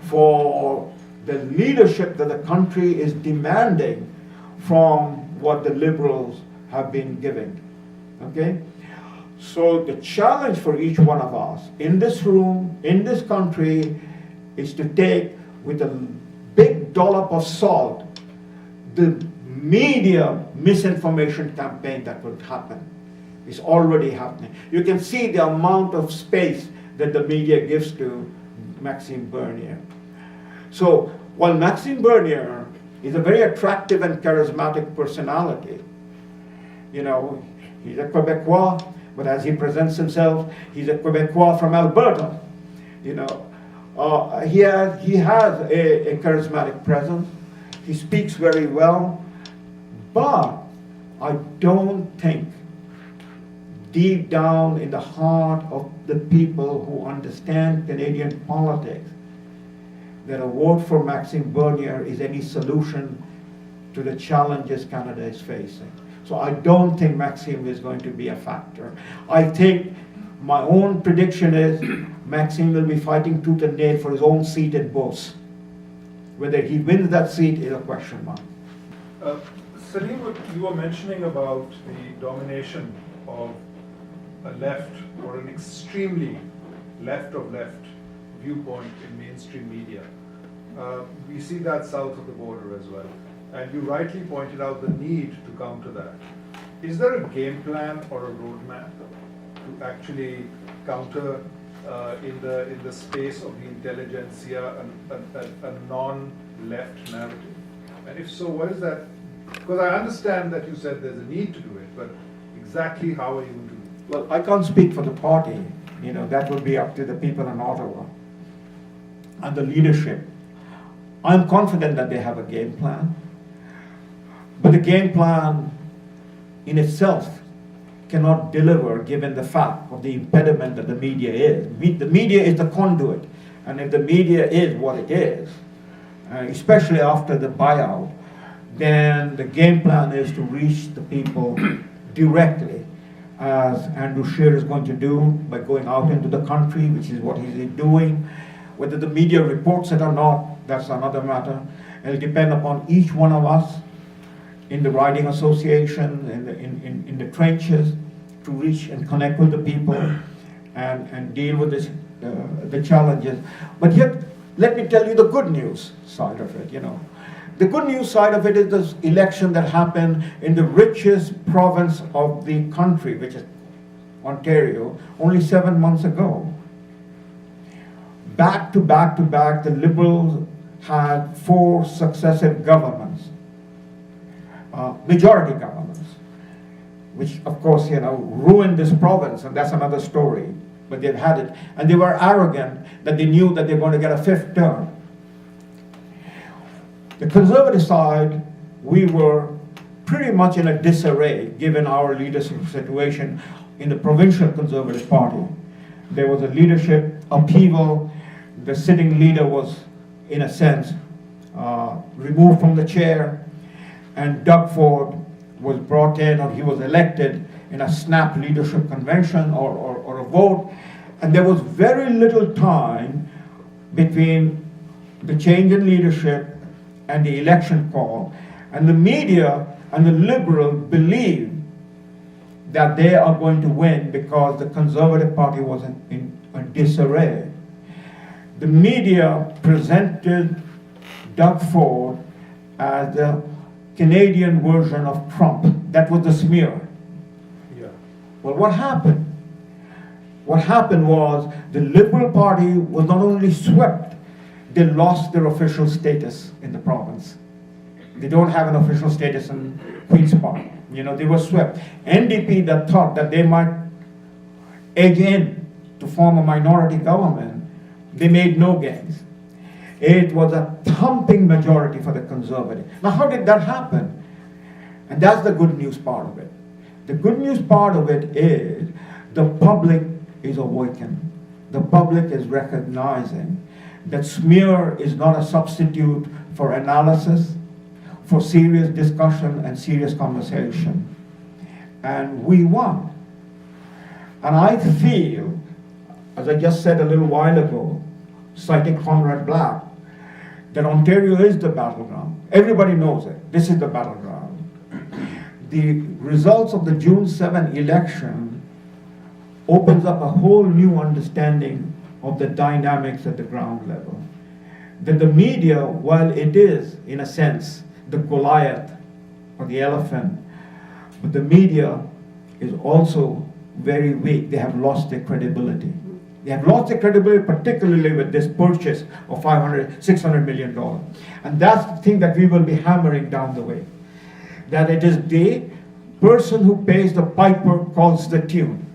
for the leadership that the country is demanding from what the Liberals have been giving. Okay? So the challenge for each one of us in this room, in this country, is to take with a big dollop of salt the media misinformation campaign that would happen. It's already happening. You can see the amount of space that the media gives to Maxime Bernier. So while Maxime Bernier is a very attractive and charismatic personality, you know, he's a Quebecois, but as he presents himself, he's a Quebecois from Alberta. You know, he has a charismatic presence. He speaks very well, but I don't think deep down in the heart of the people who understand Canadian politics that a vote for Maxime Bernier is any solution to the challenges Canada is facing. So I don't think Maxime is going to be a factor. I think my own prediction is Maxime will be fighting tooth and nail for his own seat in Beauce. Whether he wins that seat is a question mark. Salim, you were mentioning about the domination of a left or an extremely left of left viewpoint in mainstream media. We see that south of the border as well. And you rightly pointed out the need to counter that. Is there a game plan or a roadmap to actually counter in the space of the intelligentsia a non-left narrative? And if so, what is that? Because I understand that you said there's a need to do it, but exactly how are you going to do it? Well, I can't speak for the party. You know, that would be up to the people in Ottawa and the leadership. I'm confident that they have a game plan. But the game plan in itself cannot deliver given the fact of the impediment that the media is. The media is the conduit. And if the media is what it is, especially after the buyout, then the game plan is to reach the people directly, as Andrew Scheer is going to do by going out into the country, which is what he's doing. Whether the media reports it or not, that's another matter. It'll depend upon each one of us in the riding association, in the trenches, to reach and connect with the people and deal with this, the challenges. But yet, let me tell you the good news side of it, you know. The good news side of it is this election that happened in the richest province of the country, which is Ontario, only 7 months ago. Back to back to back, the Liberals had 4 successive governments, majority governments, which of course, you know, ruined this province, and that's another story. But they've had it, and they were arrogant that they knew that they were going to get a 5th term. The Conservative side, we were pretty much in a disarray given our leadership situation in the provincial Conservative Party. There was a leadership upheaval. The sitting leader was, in a sense, removed from the chair, and Doug Ford was brought in, or he was elected in a snap leadership convention or a vote, and there was very little time between the change in leadership and the election call. And the media and the Liberals believe that they are going to win because the Conservative Party was in a disarray. The media presented Doug Ford as the Canadian version of Trump. That was the smear. Yeah. Well, what happened? What happened was the Liberal Party was not only swept, they lost their official status in the province. They don't have an official status in Queen's Park. You know, they were swept. NDP that thought that they might edge in to form a minority government, they made no gains. It was a thumping majority for the Conservative. Now, how did that happen? And that's the good news part of it. The good news part of it is the public is awakened. The public is recognizing that smear is not a substitute for analysis, for serious discussion and serious conversation. And we won. And I feel, as I just said a little while ago, citing Conrad Black, that Ontario is the battleground. Everybody knows it. This is the battleground. The results of the June 7 election opens up a whole new understanding of the dynamics at the ground level. That the media, while it is, in a sense, the Goliath or the elephant, but the media is also very weak. They have lost their credibility. They have lost their credibility, particularly with this purchase of $600 million. And that's the thing that we will be hammering down the way. That it is the person who pays the piper calls the tune.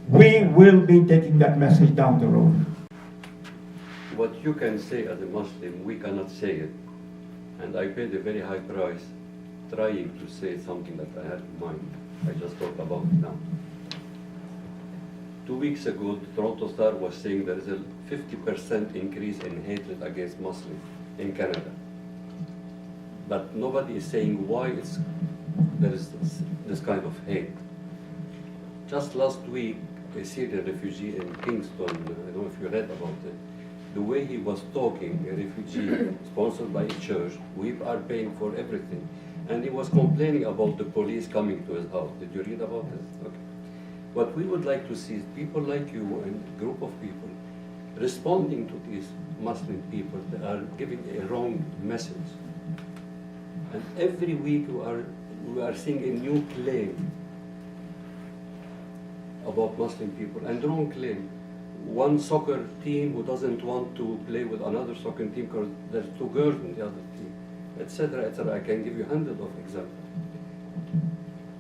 We will be taking that message down the road. What you can say as a Muslim, we cannot say it. And I paid a very high price trying to say something that I had in mind. I just talked about it now. 2 weeks ago, the Toronto Star was saying there is a 50% increase in hatred against Muslims in Canada. But nobody is saying why there is this kind of hate. Just last week, a Syrian refugee in Kingston, I don't know if you read about it, the way he was talking, a refugee sponsored by a church, we are paying for everything. And he was complaining about the police coming to his house. Did you read about this? Okay. What we would like to see is people like you and a group of people responding to these Muslim people that are giving a wrong message. And every week we are seeing a new claim about Muslim people, and wrong claim. One soccer team who doesn't want to play with another soccer team because there's 2 girls in the other team, etc., etc. I can give you hundreds of examples.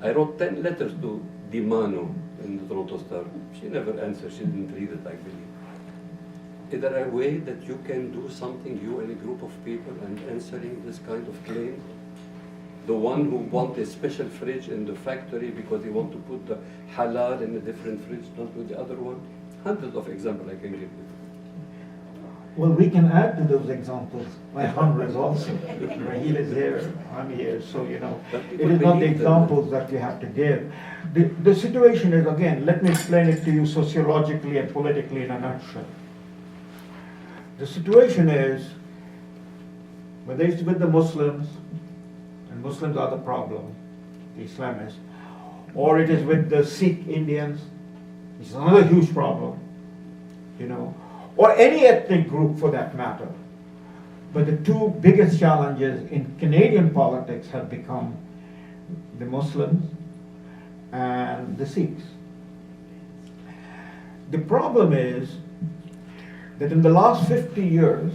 I wrote 10 letters to Dimano in the Toronto Star. She never answered, she didn't read it, I believe. Is there a way that you can do something, you and a group of people, and answering this kind of claim? The one who wants a special fridge in the factory because they want to put the halal in a different fridge, not with the other one. Hundreds of examples I can give you. Well, we can add to those examples. My hundreds also. Raheel is here, I'm here, so it is not the examples that you have to give. The situation is, again, let me explain it to you sociologically and politically in a nutshell. The situation is, whether it's with the Muslims, and Muslims are the problem, the Islamists, or it is with the Sikh Indians, which is another huge problem, or any ethnic group for that matter. But the two biggest challenges in Canadian politics have become the Muslims and the Sikhs. The problem is that in the last 50 years,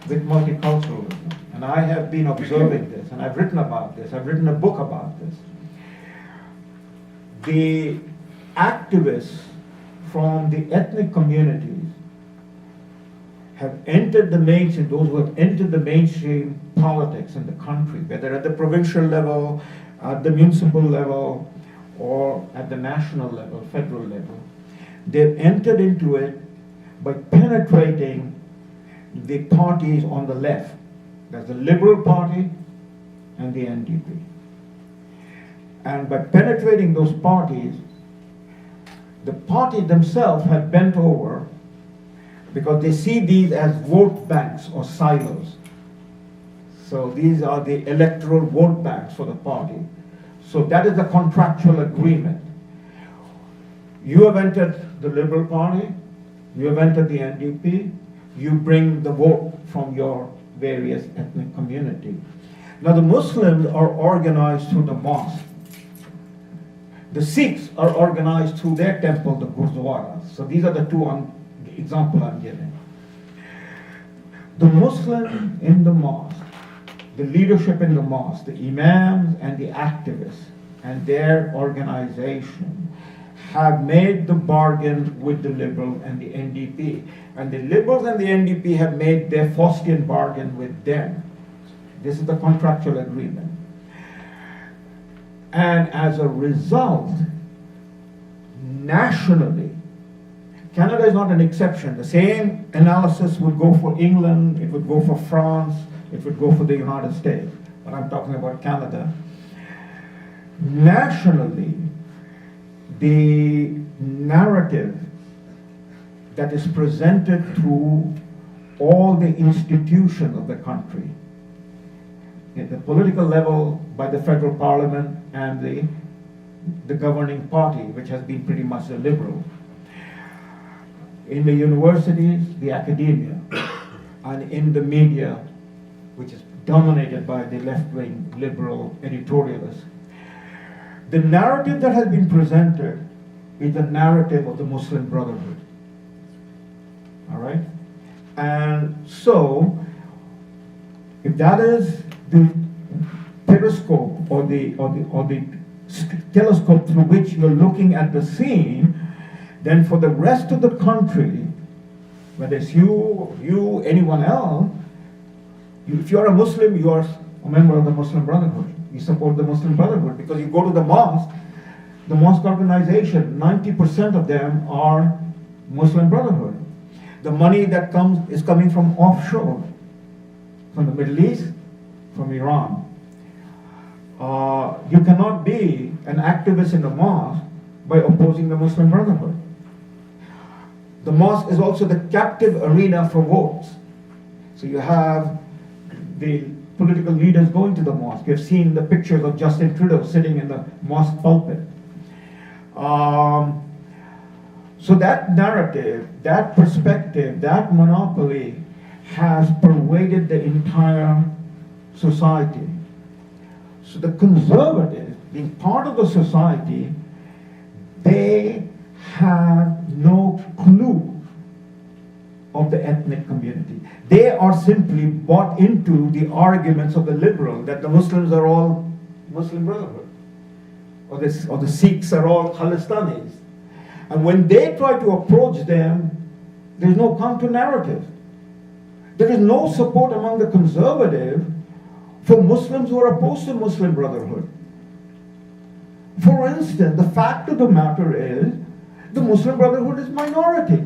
with multiculturalism, and I have been observing this, and I've written about this, I've written a book about this, the activists from the ethnic communities have entered the mainstream, those who have entered the mainstream politics in the country, whether at the provincial level, at the municipal level, or at the national level, federal level, they've entered into it by penetrating the parties on the left. There's the Liberal Party and the NDP. And by penetrating those parties, the parties themselves have bent over because they see these as vote banks or silos. So these are the electoral vote banks for the party. So that is the contractual agreement. You have entered the Liberal Party, you have entered the NDP, you bring the vote from your various ethnic community. Now the Muslims are organized through the mosque. The Sikhs are organized through their temple, the Gurdwaras. So these are the two examples I'm giving. The Muslims in the mosque, the leadership in the mosque, the imams and the activists and their organization have made the bargain with the Liberal and the NDP. And the Liberals and the NDP have made their Faustian bargain with them. This is the contractual agreement. And as a result, nationally, Canada is not an exception. The same analysis would go for England, it would go for France, it would go for the United States. But I'm talking about Canada. Nationally, the narrative that is presented through all the institutions of the country, at the political level by the federal parliament and the governing party, which has been pretty much the Liberal, in the universities, the academia, and in the media, which is dominated by the left-wing Liberal editorialists. The narrative that has been presented is the narrative of the Muslim Brotherhood. All right? And so, if that is the periscope or the telescope through which you're looking at the scene, then for the rest of the country, whether it's you, anyone else, if you're a Muslim, you are a member of the Muslim Brotherhood. You support the Muslim Brotherhood because you go to the mosque organization, 90% of them are Muslim Brotherhood. The money that is coming from offshore, from the Middle East, from Iran. You cannot be an activist in the mosque by opposing the Muslim Brotherhood. The mosque is also the captive arena for votes. So you have the political leaders going to the mosque. You've seen the pictures of Justin Trudeau sitting in the mosque pulpit. So that narrative, that perspective, that monopoly has pervaded the entire society. So the conservatives, being part of the society, they have no clue of the ethnic community. They are simply bought into the arguments of the Liberal that the Muslims are all Muslim Brotherhood, or the Sikhs are all Khalistanis. And when they try to approach them, there's no counter-narrative. There is no support among the conservative for Muslims who are opposed to Muslim Brotherhood. For instance, the fact of the matter is, the Muslim Brotherhood is minority.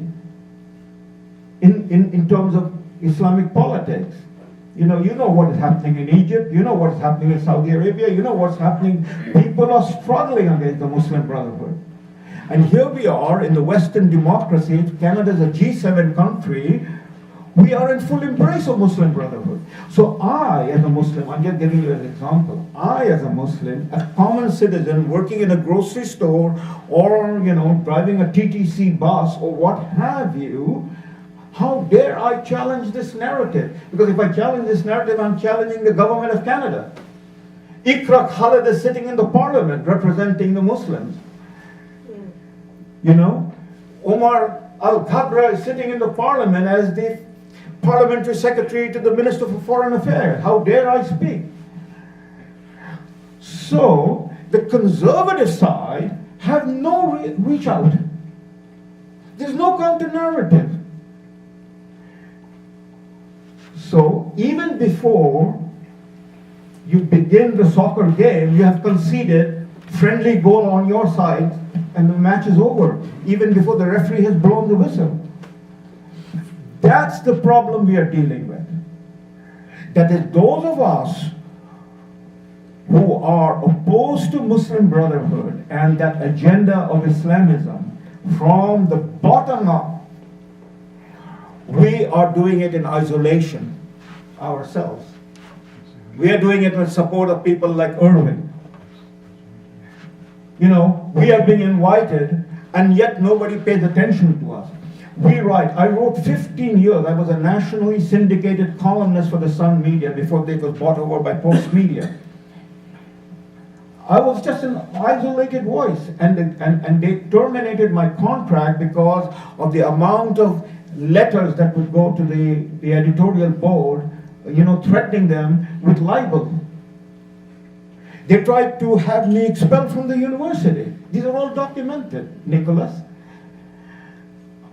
in terms of Islamic politics. You know what is happening in Egypt, you know what's happening in Saudi Arabia, you know what's happening. People are struggling against the Muslim Brotherhood. And here we are in the Western democracy, Canada is a G7 country, we are in full embrace of Muslim Brotherhood. So I, as a Muslim, I'm just giving you an example, I, as a Muslim, a common citizen working in a grocery store or, driving a TTC bus or what have you, how dare I challenge this narrative? Because if I challenge this narrative, I'm challenging the government of Canada. Ikra Khalid is sitting in the parliament representing the Muslims. Omar Al-Khabra is sitting in the parliament as the parliamentary secretary to the Minister for Foreign Affairs. How dare I speak? So, the conservative side have no reach out. There's no counter-narrative. So, even before you begin the soccer game, you have conceded friendly goal on your side and the match is over, even before the referee has blown the whistle. That's the problem we are dealing with. That is, those of us who are opposed to Muslim Brotherhood and that agenda of Islamism from the bottom up, we are doing it in isolation ourselves. We are doing it with support of people like Irving. We are being invited and yet nobody pays attention to us. I wrote 15 years, I was a nationally syndicated columnist for the Sun Media before they was bought over by Post Media. I was just an isolated voice and they terminated my contract because of the amount of letters that would go to the editorial board, threatening them with libel. They tried to have me expelled from the university. These are all documented, Nicholas.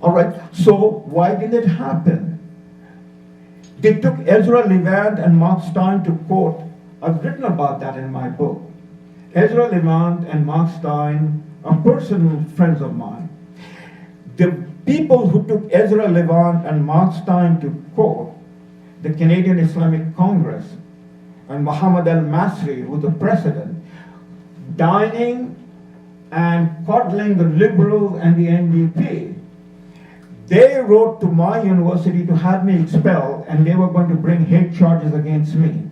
All right, so why did it happen? They took Ezra Levant and Mark Stein to court. I've written about that in my book. Ezra Levant and Mark Stein are personal friends of mine. The people who took Ezra Levant and Mark Stein to court, the Canadian Islamic Congress, and Muhammad al-Masri, who was the president, dining and coddling the Liberals and the NDP, they wrote to my university to have me expelled, and they were going to bring hate charges against me.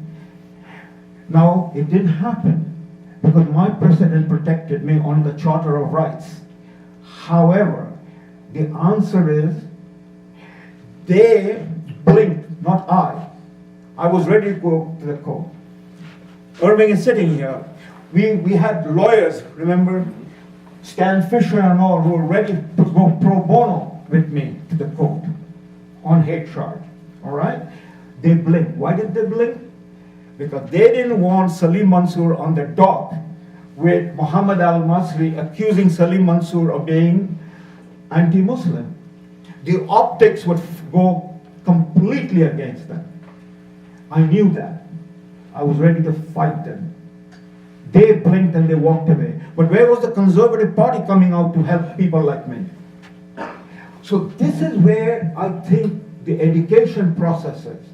Now, it didn't happen, because my president protected me on the Charter of Rights. However, the answer is, they blinked, not I. I was ready to go to the court. Irving is sitting here. We had lawyers, remember, Stan Fisher and all, who were ready to go pro bono with me to the court on hate charge. All right? They blinked. Why did they blink? Because they didn't want Salim Mansur on the dock with Muhammad al-Masri accusing Salim Mansur of being anti-Muslim. The optics would go completely against them. I knew that. I was ready to fight them. They blinked and they walked away. But where was the Conservative Party coming out to help people like me? So this is where I think the education process is.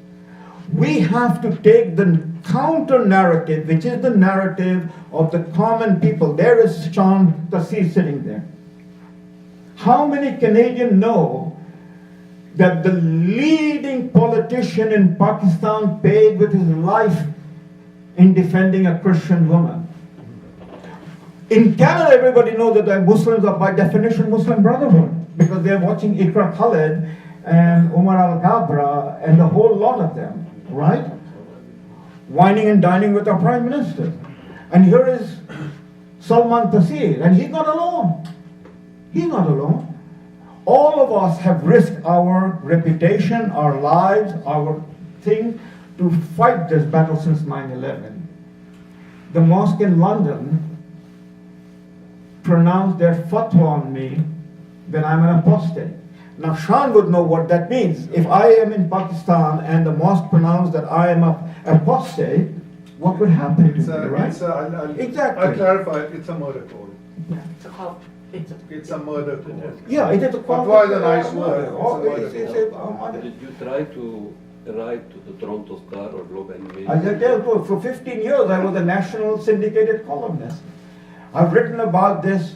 We have to take the counter narrative, which is the narrative of the common people. There is Sean Tasir sitting there. How many Canadians know that the leading politician in Pakistan paid with his life in defending a Christian woman? In Canada, everybody knows that the Muslims are by definition Muslim Brotherhood because they're watching Ikra Khalid and Omar Al-Ghabra and a whole lot of them, right? Whining and dining with our Prime Minister. And here is Salman Tasir, and he's not alone. He's not alone. All of us have risked our reputation, our lives, our thing to fight this battle since 9/11. The mosque in London pronounced their fatwa on me that I'm an apostate. Now Sean would know what that means. If I am in Pakistan and the mosque pronounced that I am an apostate, what would happen to me, right? I'll Exactly. clarify, it's a murder code. It's a call. It's a murder code. Yeah, it is a Fatwa is a nice murder. word. Did you try to write to the Toronto Star or Globe and Mail? As I tell you, for 15 years I was a national syndicated columnist. I've written about this,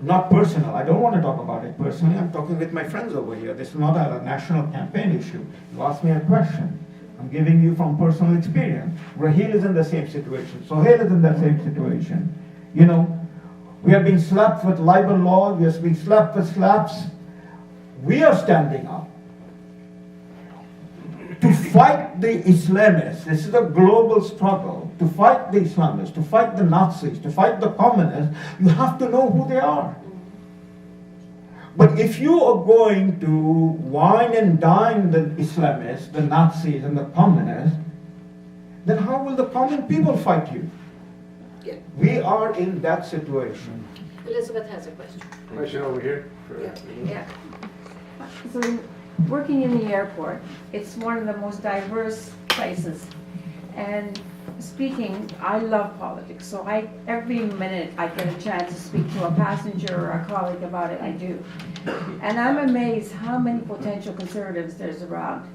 not personal. I don't want to talk about it personally. I'm talking with my friends over here. This is not a national campaign issue. You asked me a question. I'm giving you from personal experience. Raheel is in the same situation. Sohail is in the same situation. You know, we are being slapped with libel law. We are being slapped with slaps. We are standing up to fight the Islamists. This is a global struggle. To fight the Islamists, to fight the Nazis, to fight the communists, you have to know who they are. But if you are going to wine and dine the Islamists, the Nazis and the communists, then how will the common people fight you? Yeah. We are in that situation. Elizabeth has a question. Question over here. Yeah. So, working in the airport, it's one of the most diverse places. And speaking, I love politics, so every minute I get a chance to speak to a passenger or a colleague about it, I do. And I'm amazed how many potential conservatives there's around.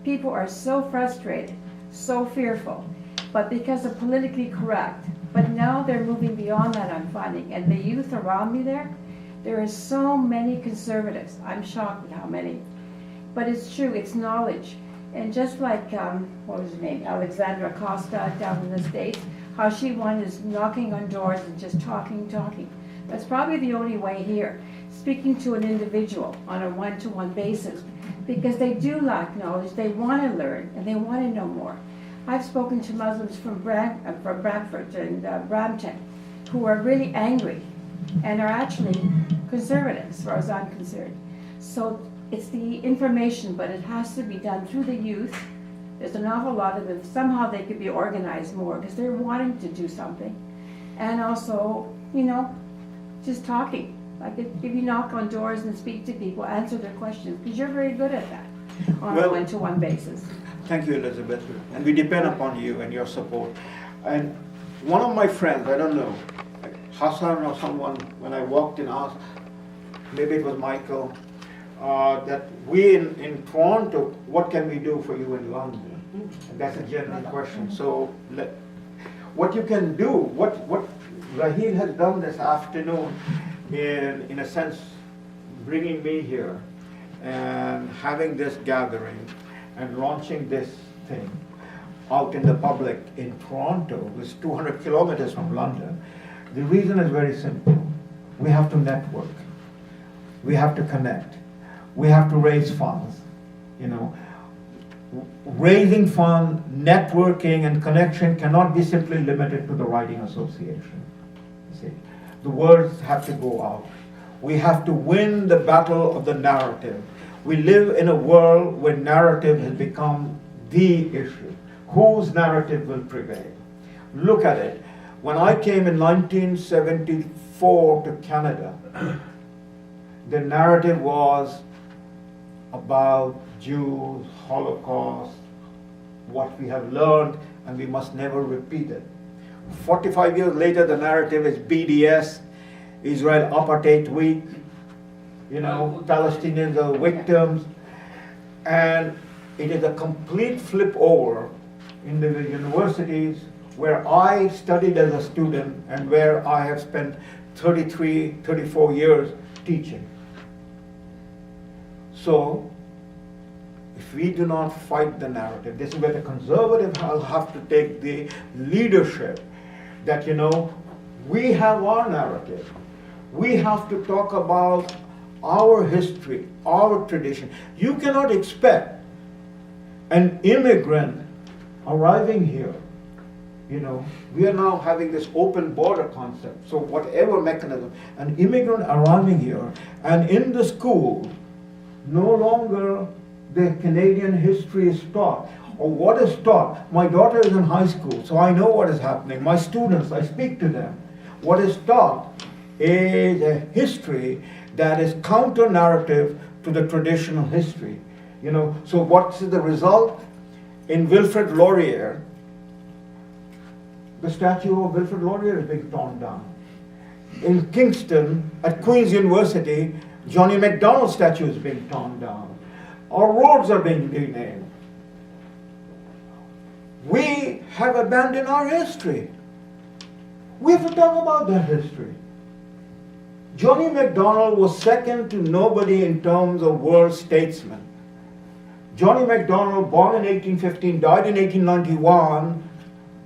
People are so frustrated, so fearful, but because of politically correct. But now they're moving beyond that, I'm finding. And the youth around me there are so many conservatives. I'm shocked at how many. But it's true, it's knowledge. And just like, what was her name, Alexandra Costa down in the States, how she won is knocking on doors and just talking. That's probably the only way here, speaking to an individual on a one-to-one basis, because they do lack knowledge, they want to learn, and they want to know more. I've spoken to Muslims from Brantford and Brampton who are really angry and are actually conservative as far as I'm concerned. So it's the information, but it has to be done through the youth. There's an awful lot of them. Somehow they could be organized more because they're wanting to do something. And also, you know, just talking. Like if you knock on doors and speak to people, answer their questions, because you're very good at that on a one-to-one basis. Thank you, Elizabeth. And we depend upon you and your support. And one of my friends, I don't know, Hassan or someone, when I walked in, asked, maybe it was Michael, that we in Toronto, what can we do for you in London? And that's a general question. So what you can do, what Raheel has done this afternoon, in a sense, bringing me here and having this gathering and launching this thing out in the public in Toronto, which is 200 kilometers from London. The reason is very simple. We have to network. We have to connect. We have to raise funds. You know, raising funds, networking, and connection cannot be simply limited to the Writing Association. You see, the words have to go out. We have to win the battle of the narrative. We live in a world where narrative has become the issue. Whose narrative will prevail? Look at it. When I came in 1974 to Canada, the narrative was about Jews, Holocaust, what we have learned, and we must never repeat it. 45 years later, the narrative is BDS, Israel Apartheid Week, you know, Palestinians are victims, and it is a complete flip over in the universities where I studied as a student and where I have spent 34 years teaching. So, if we do not fight the narrative, this is where the conservative will have to take the leadership that, you know, we have our narrative. We have to talk about our history, our tradition. You cannot expect an immigrant arriving here. You know, we are now having this open border concept. So whatever mechanism, an immigrant arriving here, and in the school, no longer the Canadian history is taught. Or what is taught? My daughter is in high school, so I know what is happening. My students, I speak to them. What is taught is a history that is counter-narrative to the traditional history. You know, so what's the result? In Wilfrid Laurier, the statue of Wilfrid Laurier is being torn down. in Kingston, at Queen's University, Johnny MacDonald statue is being torn down. Our roads are being renamed. We have abandoned our history. We have to talk about that history. Johnny MacDonald was second to nobody in terms of world statesmen. Johnny MacDonald, born in 1815, died in 1891.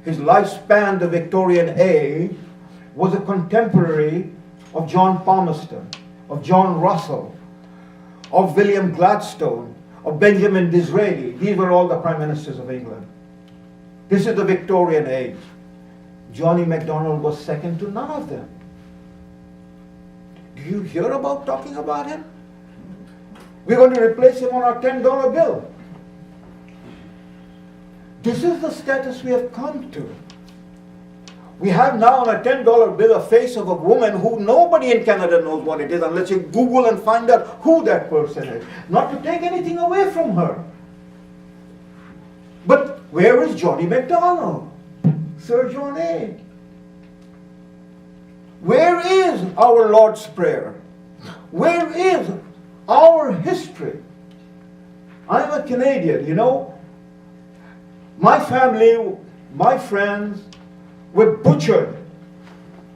His lifespan, the Victorian age, was a contemporary of John Palmerston, of John Russell, of William Gladstone, of Benjamin Disraeli. These were all the prime ministers of England. This is the Victorian age. Johnny MacDonald was second to none of them. Do you hear about talking about him? We're going to replace him on our $10 bill. This is the status we have come to. We have now on a $10 bill a face of a woman who nobody in Canada knows what it is unless you Google and find out who that person is. Not to take anything away from her. But where is Johnny MacDonald? Sir John A. Where is our Lord's Prayer? Where is our history? I'm a Canadian, you know. My family, my friends were butchered.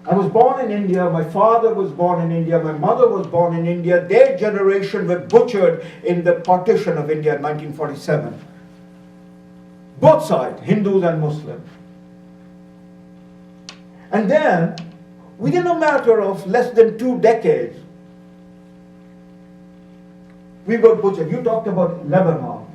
I was born in India, my father was born in India, my mother was born in India. Their generation were butchered in the partition of India in 1947. Both sides, Hindus and Muslims. And then, within a matter of less than 2 decades, we were butchered. You talked about Lebanon.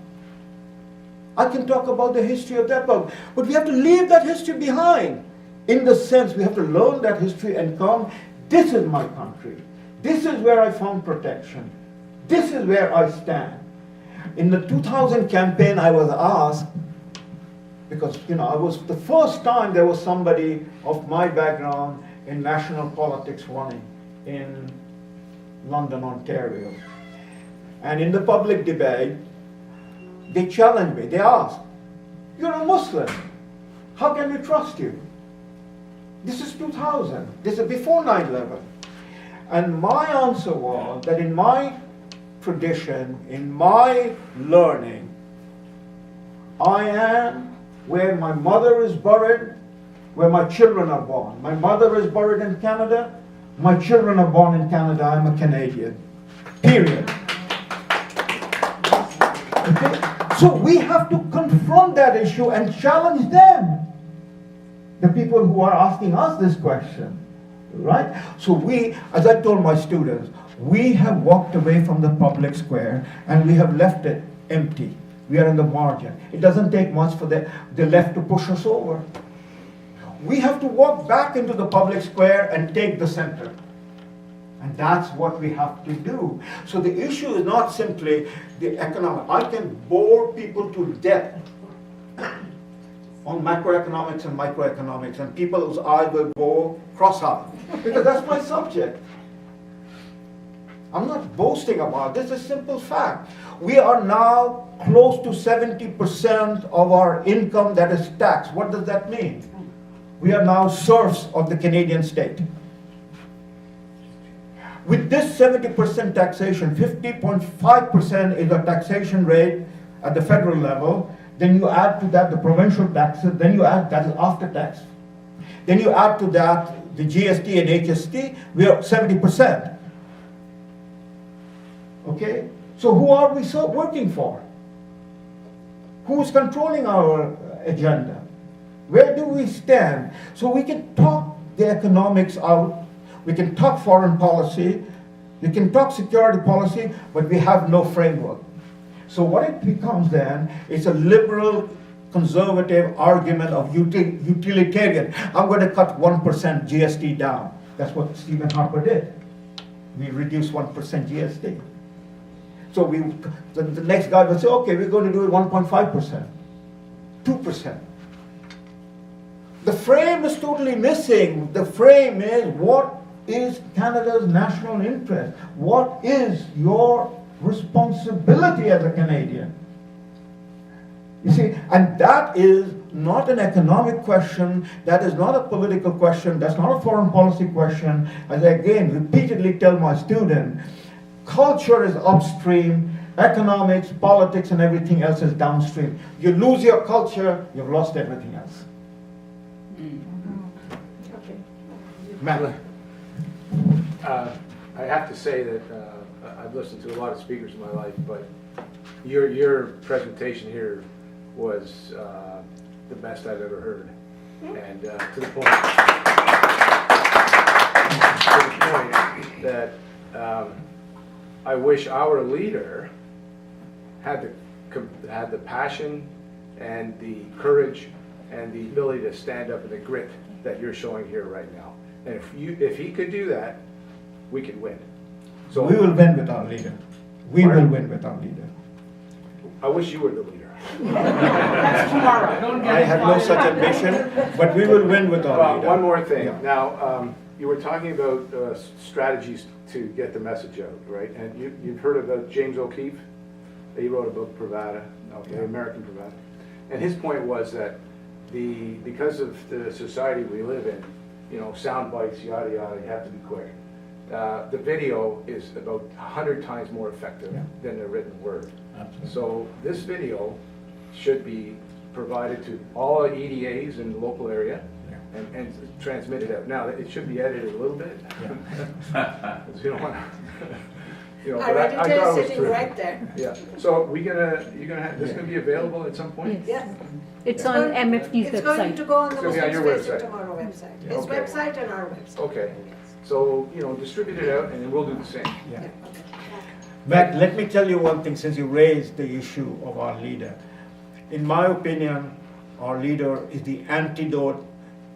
I can talk about the history of that, but we have to leave that history behind. In the sense, we have to learn that history and come, this is my country. This is where I found protection. This is where I stand. In the 2000 campaign, I was asked, because I was the first time there was somebody of my background in national politics running in London, Ontario. And in the public debate, they challenged me. They asked, you're a Muslim. How can we trust you? This is 2000. This is before 9/11. And my answer was that in my tradition, in my learning, I am where my mother is buried, where my children are born. My mother is buried in Canada. My children are born in Canada. I'm a Canadian. Period. Okay? So we have to confront that issue and challenge them. The people who are asking us this question, right? So we, as I told my students, we have walked away from the public square and we have left it empty. We are in the margin. It doesn't take much for the left to push us over. We have to walk back into the public square and take the center. And that's what we have to do. So the issue is not simply the economic. I can bore people to death on macroeconomics and microeconomics, and people's eyes will go cross-eyed, because that's my subject. I'm not boasting about this, it's a simple fact. We are now close to 70% of our income that is taxed. What does that mean? We are now serfs of the Canadian state. With this 70% taxation, 50.5% is the taxation rate at the federal level. Then you add to that the provincial taxes, then you add that is after tax. Then you add to that the GST and HST, we are 70%. Okay? So who are we working for? Who is controlling our agenda? Where do we stand? So we can talk the economics out, we can talk foreign policy, we can talk security policy, but we have no framework. So what it becomes then is a liberal, conservative argument of utilitarian. I'm going to cut 1% GST down. That's what Stephen Harper did. We reduced 1% GST. So the next guy would say, okay, we're going to do it 1.5%, 2%. The frame is totally missing. The frame is, what is Canada's national interest? What is your responsibility as a Canadian? You see, and that is not an economic question, that is not a political question, that's not a foreign policy question. As I again repeatedly tell my student, culture is upstream, economics, politics, and everything else is downstream. You lose your culture, you've lost everything else. Okay. Matt. I have to say that I've listened to a lot of speakers in my life, but your presentation here was the best I've ever heard. And to the point that I wish our leader had the passion and the courage and the ability to stand up and the grit that you're showing here right now. And if he could do that, we could win. So We will win with our leader. We will win with our leader. I wish you were the leader. That's tomorrow. Don't get I have no such ambition, but we will win with our leader. One more thing. Yeah. Now, you were talking about strategies to get the message out, right? And you've heard of James O'Keefe? He wrote a book, Pravada, okay, American Pravada. And his point was that because of the society we live in, you know, sound bites, yada, yada, you have to be quick. The video is about 100 times more effective than the written word. Absolutely. So this video should be provided to all EDAs in the local area and transmitted out. Now, it should be edited a little bit. Because you don't want to, you know, but I thought it was sitting terrific. right there. Yeah, so you're gonna have, this gonna be available at some point? Yes. It's on MFT's It's going to website. go on the It's gonna be on your Muslim Space website. and Tomorrow website. Yeah. His Okay. website and our website. Okay, so, you know, distribute it out and then we'll do the same. Yeah. Matt, let me tell you one thing since you raised the issue of our leader. In my opinion, our leader is the antidote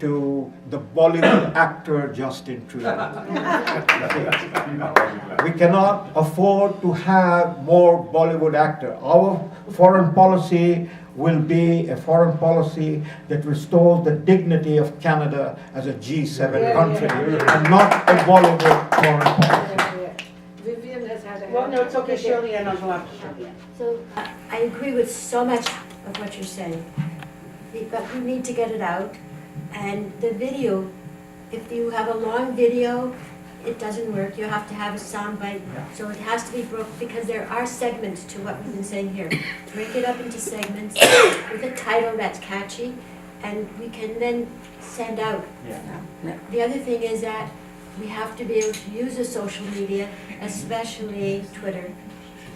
to the Bollywood actor Justin Trudeau. We cannot afford to have more Bollywood actor. Our foreign policy will be a foreign policy that restores the dignity of Canada as a G7 country and not a Bollywood foreign policy. Vivian has had a. Well, no, it's okay, Shirley, and I'll go after Shirley. So I agree with so much of what you're saying, but we need to get it out. And the video, if you have a long video, it doesn't work. You have to have a sound bite. So it has to be broken because there are segments to what we've been saying here. Break it up into segments with a title that's catchy, and we can then send out. The other thing is that we have to be able to use the social media, especially Twitter,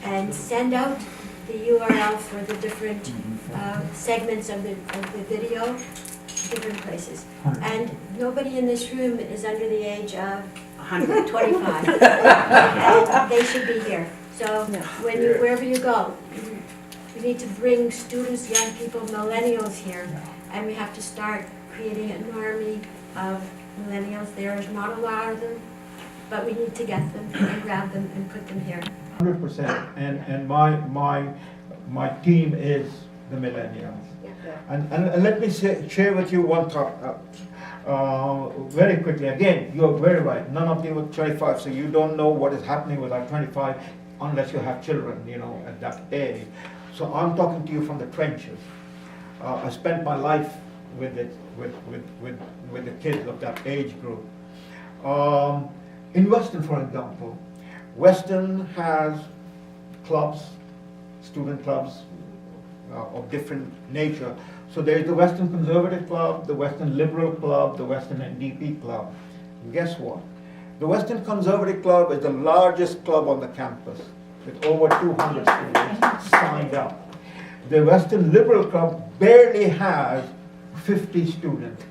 and send out the URL for the different segments of the video, different places. And nobody in this room is under the age of 125. And they should be here. So wherever you go, we need to bring students, young people, millennials here, and we have to start creating an army of millennials. There is not a lot of them, but we need to get them and grab them and put them here. 100%. And my team is the millennials. And let me share with you one thought very quickly. Again, you're very right. None of you are 25, so you don't know what is happening with our 25 unless you have children, you know, at that age. So I'm talking to you from the trenches. I spent my life with the kids of that age group. In Western, for example, Western has clubs, student clubs of different nature. So there's the Western Conservative Club, the Western Liberal Club, the Western NDP Club. And guess what? The Western Conservative Club is the largest club on the campus with over 200 students signed up. The Western Liberal Club barely has 50 students.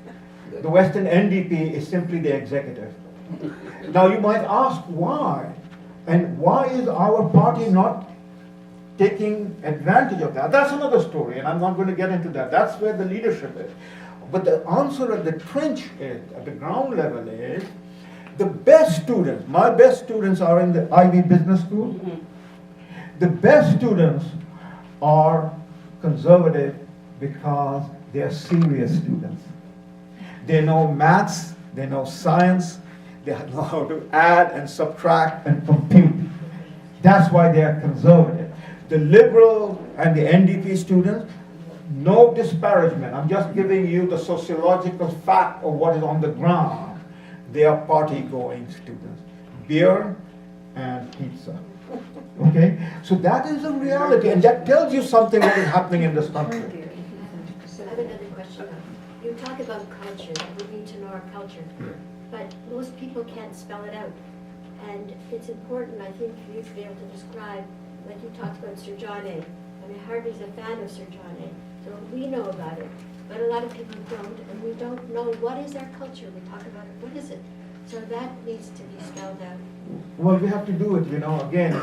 The Western NDP is simply the executive. Now you might ask why, and why is our party not taking advantage of that? That's another story, and I'm not going to get into that. That's where the leadership is. But the answer at the trench is, at the ground level is, the best students, my best students are in the Ivy Business School. The best students are conservative because they are serious students. They know maths, they know science, they know how to add and subtract and compute. That's why they are conservative. The liberal and the NDP students, no disparagement, I'm just giving you the sociological fact of what is on the ground. They are party-going students. Beer and pizza. Okay? So that is a reality, and that tells you something what is happening in this country. I have another question. You talk about culture, that we need to know our culture, but most people can't spell it out. And it's important, I think, for you to be able to describe, like you talked about Sir John A. I mean, Harvey's a fan of Sir John A. So we know about it, but a lot of people don't, and we don't know what is our culture. We talk about it, what is it? So that needs to be spelled out. Well, we have to do it, again,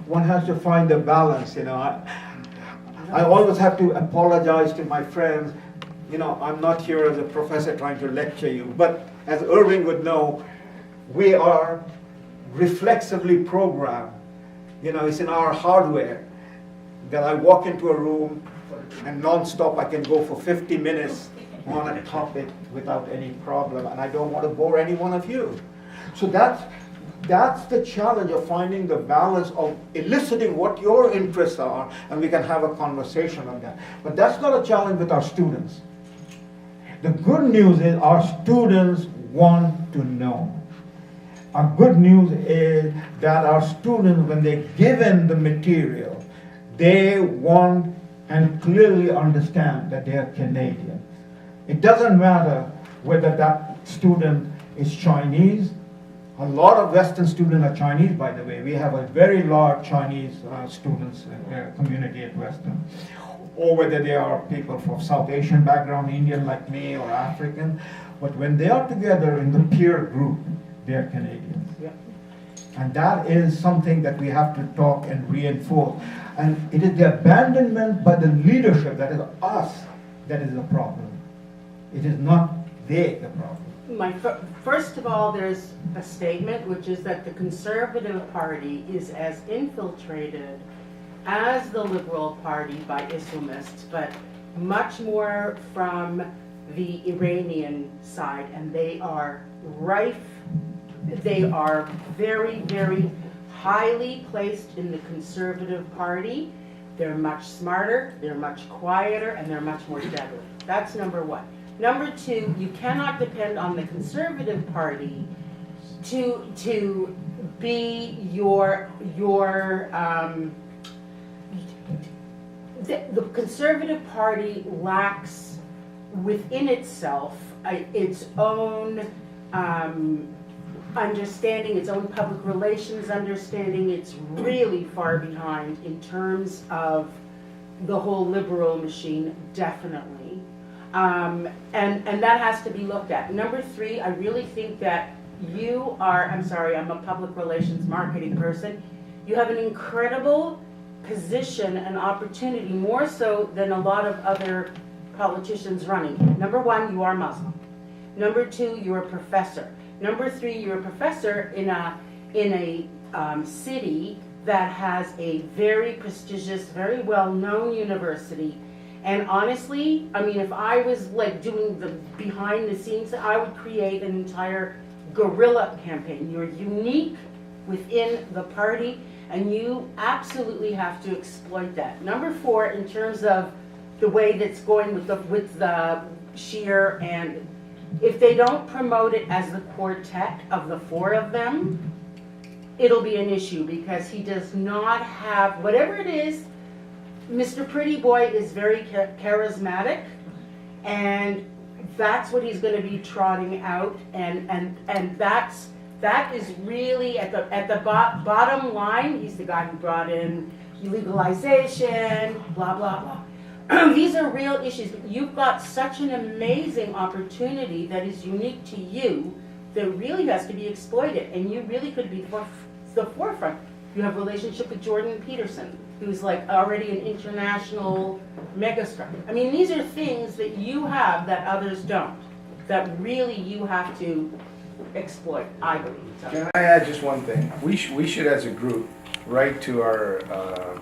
one has to find the balance, I always have to apologize to my friends, I'm not here as a professor trying to lecture you, but as Irving would know, we are reflexively programmed. It's in our hardware that I walk into a room and non-stop I can go for 50 minutes on a topic without any problem, and I don't want to bore any one of you. So that's the challenge of finding the balance of eliciting what your interests are, and we can have a conversation on that. But that's not a challenge with our students. The good news is our students want to know. Our good news is that our students, when they're given the material, they want and clearly understand that they are Canadian. It doesn't matter whether that student is Chinese. A lot of Western students are Chinese, by the way. We have a very large Chinese students community at Western. Or whether they are people from South Asian background, Indian like me, or African. But when they are together in the peer group, they are Canadians. Yeah. And that is something that we have to talk and reinforce. And it is the abandonment by the leadership, that is us, that is the problem. It is not they the problem. First of all, there's a statement, which is that the Conservative Party is as infiltrated as the Liberal Party by Islamists, but much more from the Iranian side, and they are rife. They are very, very highly placed in the Conservative Party. They're much smarter, they're much quieter, and they're much more deadly. That's number one. Number two, you cannot depend on the Conservative Party to be the Conservative Party lacks within itself its own understanding, its own public relations understanding. It's really far behind in terms of the whole liberal machine, definitely. And that has to be looked at. Number three, I really think that you are, I'm sorry, I'm a public relations marketing person. You have an incredible position and opportunity, more so than a lot of other politicians running. Number one, you are Muslim. Number two, you're a professor. Number three, you're a professor in a city that has a very prestigious, very well-known university. And honestly, I mean, if I was like doing the behind the scenes, I would create an entire guerrilla campaign. You're unique within the party, and you absolutely have to exploit that. Number four, in terms of the way that's going with the Scheer, and if they don't promote it as the quartet of the four of them, it'll be an issue, because he does not have, whatever it is, Mr. Pretty Boy is very charismatic, and that's what he's going to be trotting out, and that is really at the bottom line. He's the guy who brought in legalization, blah blah blah. These are real issues. You've got such an amazing opportunity that is unique to you that really has to be exploited, and you really could be the forefront. You have a relationship with Jordan Peterson, who's like already an international megastar. I mean, these are things that you have that others don't, that really you have to exploit, I believe. So. Can I add just one thing? We should, as a group, write to our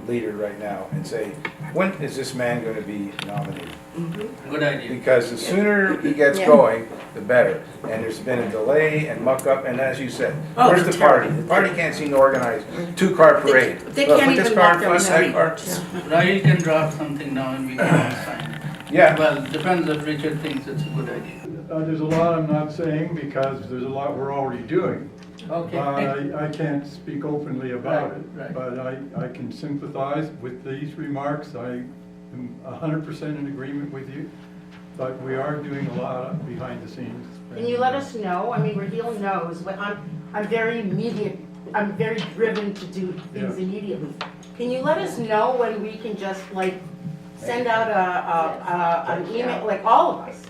leader right now and say, when is this man going to be nominated? Mm-hmm. Good idea. Because the sooner he gets going, the better. And there's been a delay and muck up, and as you said, where's the party? The party can't seem to organize two-car parade. They can't even walk down the street. Rahil can draft something down and we can all sign it. Yeah. Well, depends if Richard thinks it's a good idea. There's a lot I'm not saying because there's a lot we're already doing. Okay. I can't speak openly about it, Right. but I can sympathize with these remarks. I am 100% in agreement with you, but we are doing a lot behind the scenes. Can you let us know? I mean, Raheel knows, but I'm very immediate, I'm very driven to do things Yeah. immediately. Can you let us know when we can just like send out an email, like all of us?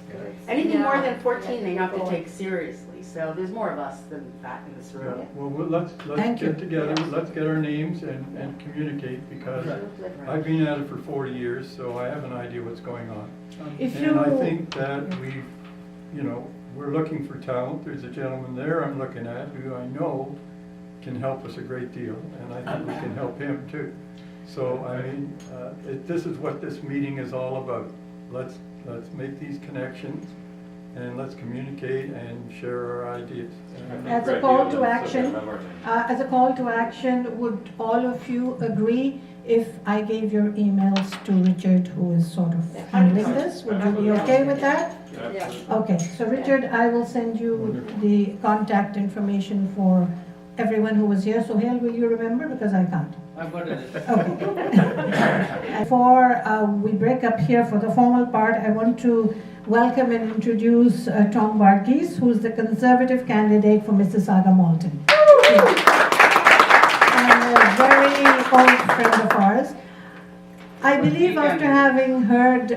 Anything more than 14 they have to take seriously, so there's more of us than that in this Yeah, room. well, let's Thank you. get together, let's get our names and communicate because I've been at it for 40 years, so I have an idea what's going on. If And I you- think that we're looking for talent. There's a gentleman there I'm looking at who I know can help us a great deal, and I think we can help him too. So, I mean, this is what this meeting is all about. Let's make these connections and let's communicate and share our ideas. As a call to action, would all of you agree if I gave your emails to Richard, who is sort of handling this? Would you be okay with that? Yeah. Okay, so Richard, I will send you the contact information for everyone who was here. So Hale, will you remember? Because I can't. I've got it. Okay. Before we break up here for the formal part, I want to welcome and introduce Tom Varghese, who is the Conservative candidate for Mississauga Malton. And a very old friend of ours. I believe after having heard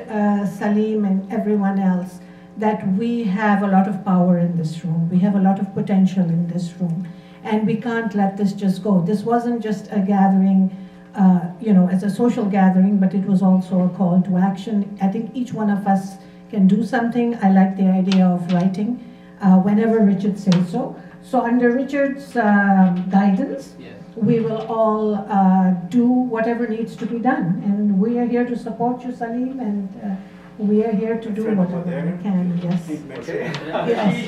Salim and everyone else, that we have a lot of power in this room. We have a lot of potential in this room. And we can't let this just go. This wasn't just a gathering, as a social gathering, but it was also a call to action. I think each one of us can do something. I like the idea of writing whenever Richard says so. So under Richard's guidance, we will all do whatever needs to be done. And we are here to support you, Salim, and we are here to do whatever we can, yes.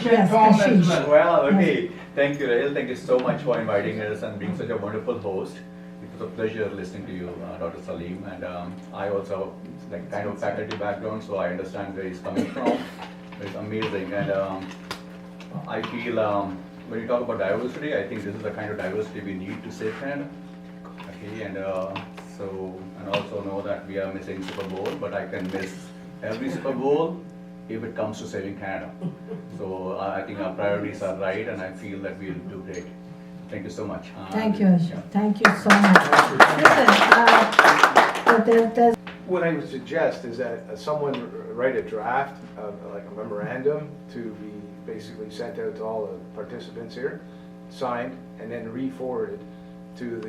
Yes, Ashish. Well, okay. Thank you, Raheel. Thank you so much for inviting us and being such a wonderful host. It was a pleasure listening to you, Dr. Salim. And I also have kind of faculty background, so I understand where he's coming from. It's amazing. And I feel when you talk about diversity, I think this is the kind of diversity we need to save Canada. Okay, and also know that we are missing Super Bowl, but I can miss every Super Bowl if it comes to saving Canada. So I think our priorities are right, and I feel that we'll do great. Thank you so much. Thank you, Ashish. Yeah. Thank you so much. What I would suggest is that someone write a draft, like a memorandum, to be basically sent out to all the participants here, signed, and then re-forwarded to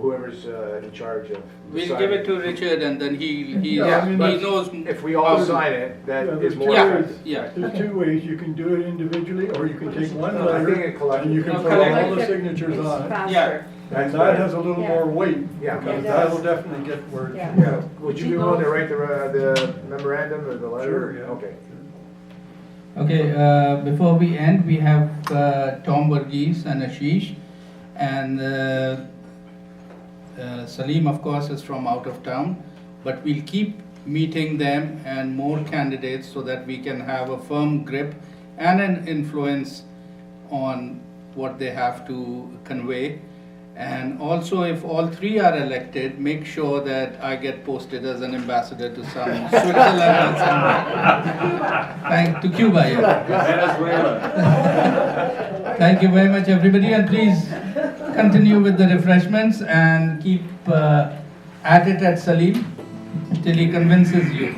whoever's in charge of. We'll give it to Richard and then he knows. If we all sign it, that is more effective. There's two ways. You can do it individually, or you can take one I letter think it and you can put all the signatures on it. Yeah. And that has a little more weight, Yeah. because that'll definitely get word. Yeah. Would you be willing to write the memorandum or the letter? Sure, yeah. Okay. Okay, before we end, we have Tom Varghese and Ashish, and Salim, of course, is from out of town, but we'll keep meeting them and more candidates so that we can have a firm grip and an influence on what they have to convey. And also, if all three are elected, make sure that I get posted as an ambassador to some Switzerland or somewhere. To Cuba, yeah. Thank you very much, everybody, and please continue with the refreshments and keep at it at Salim till he convinces you.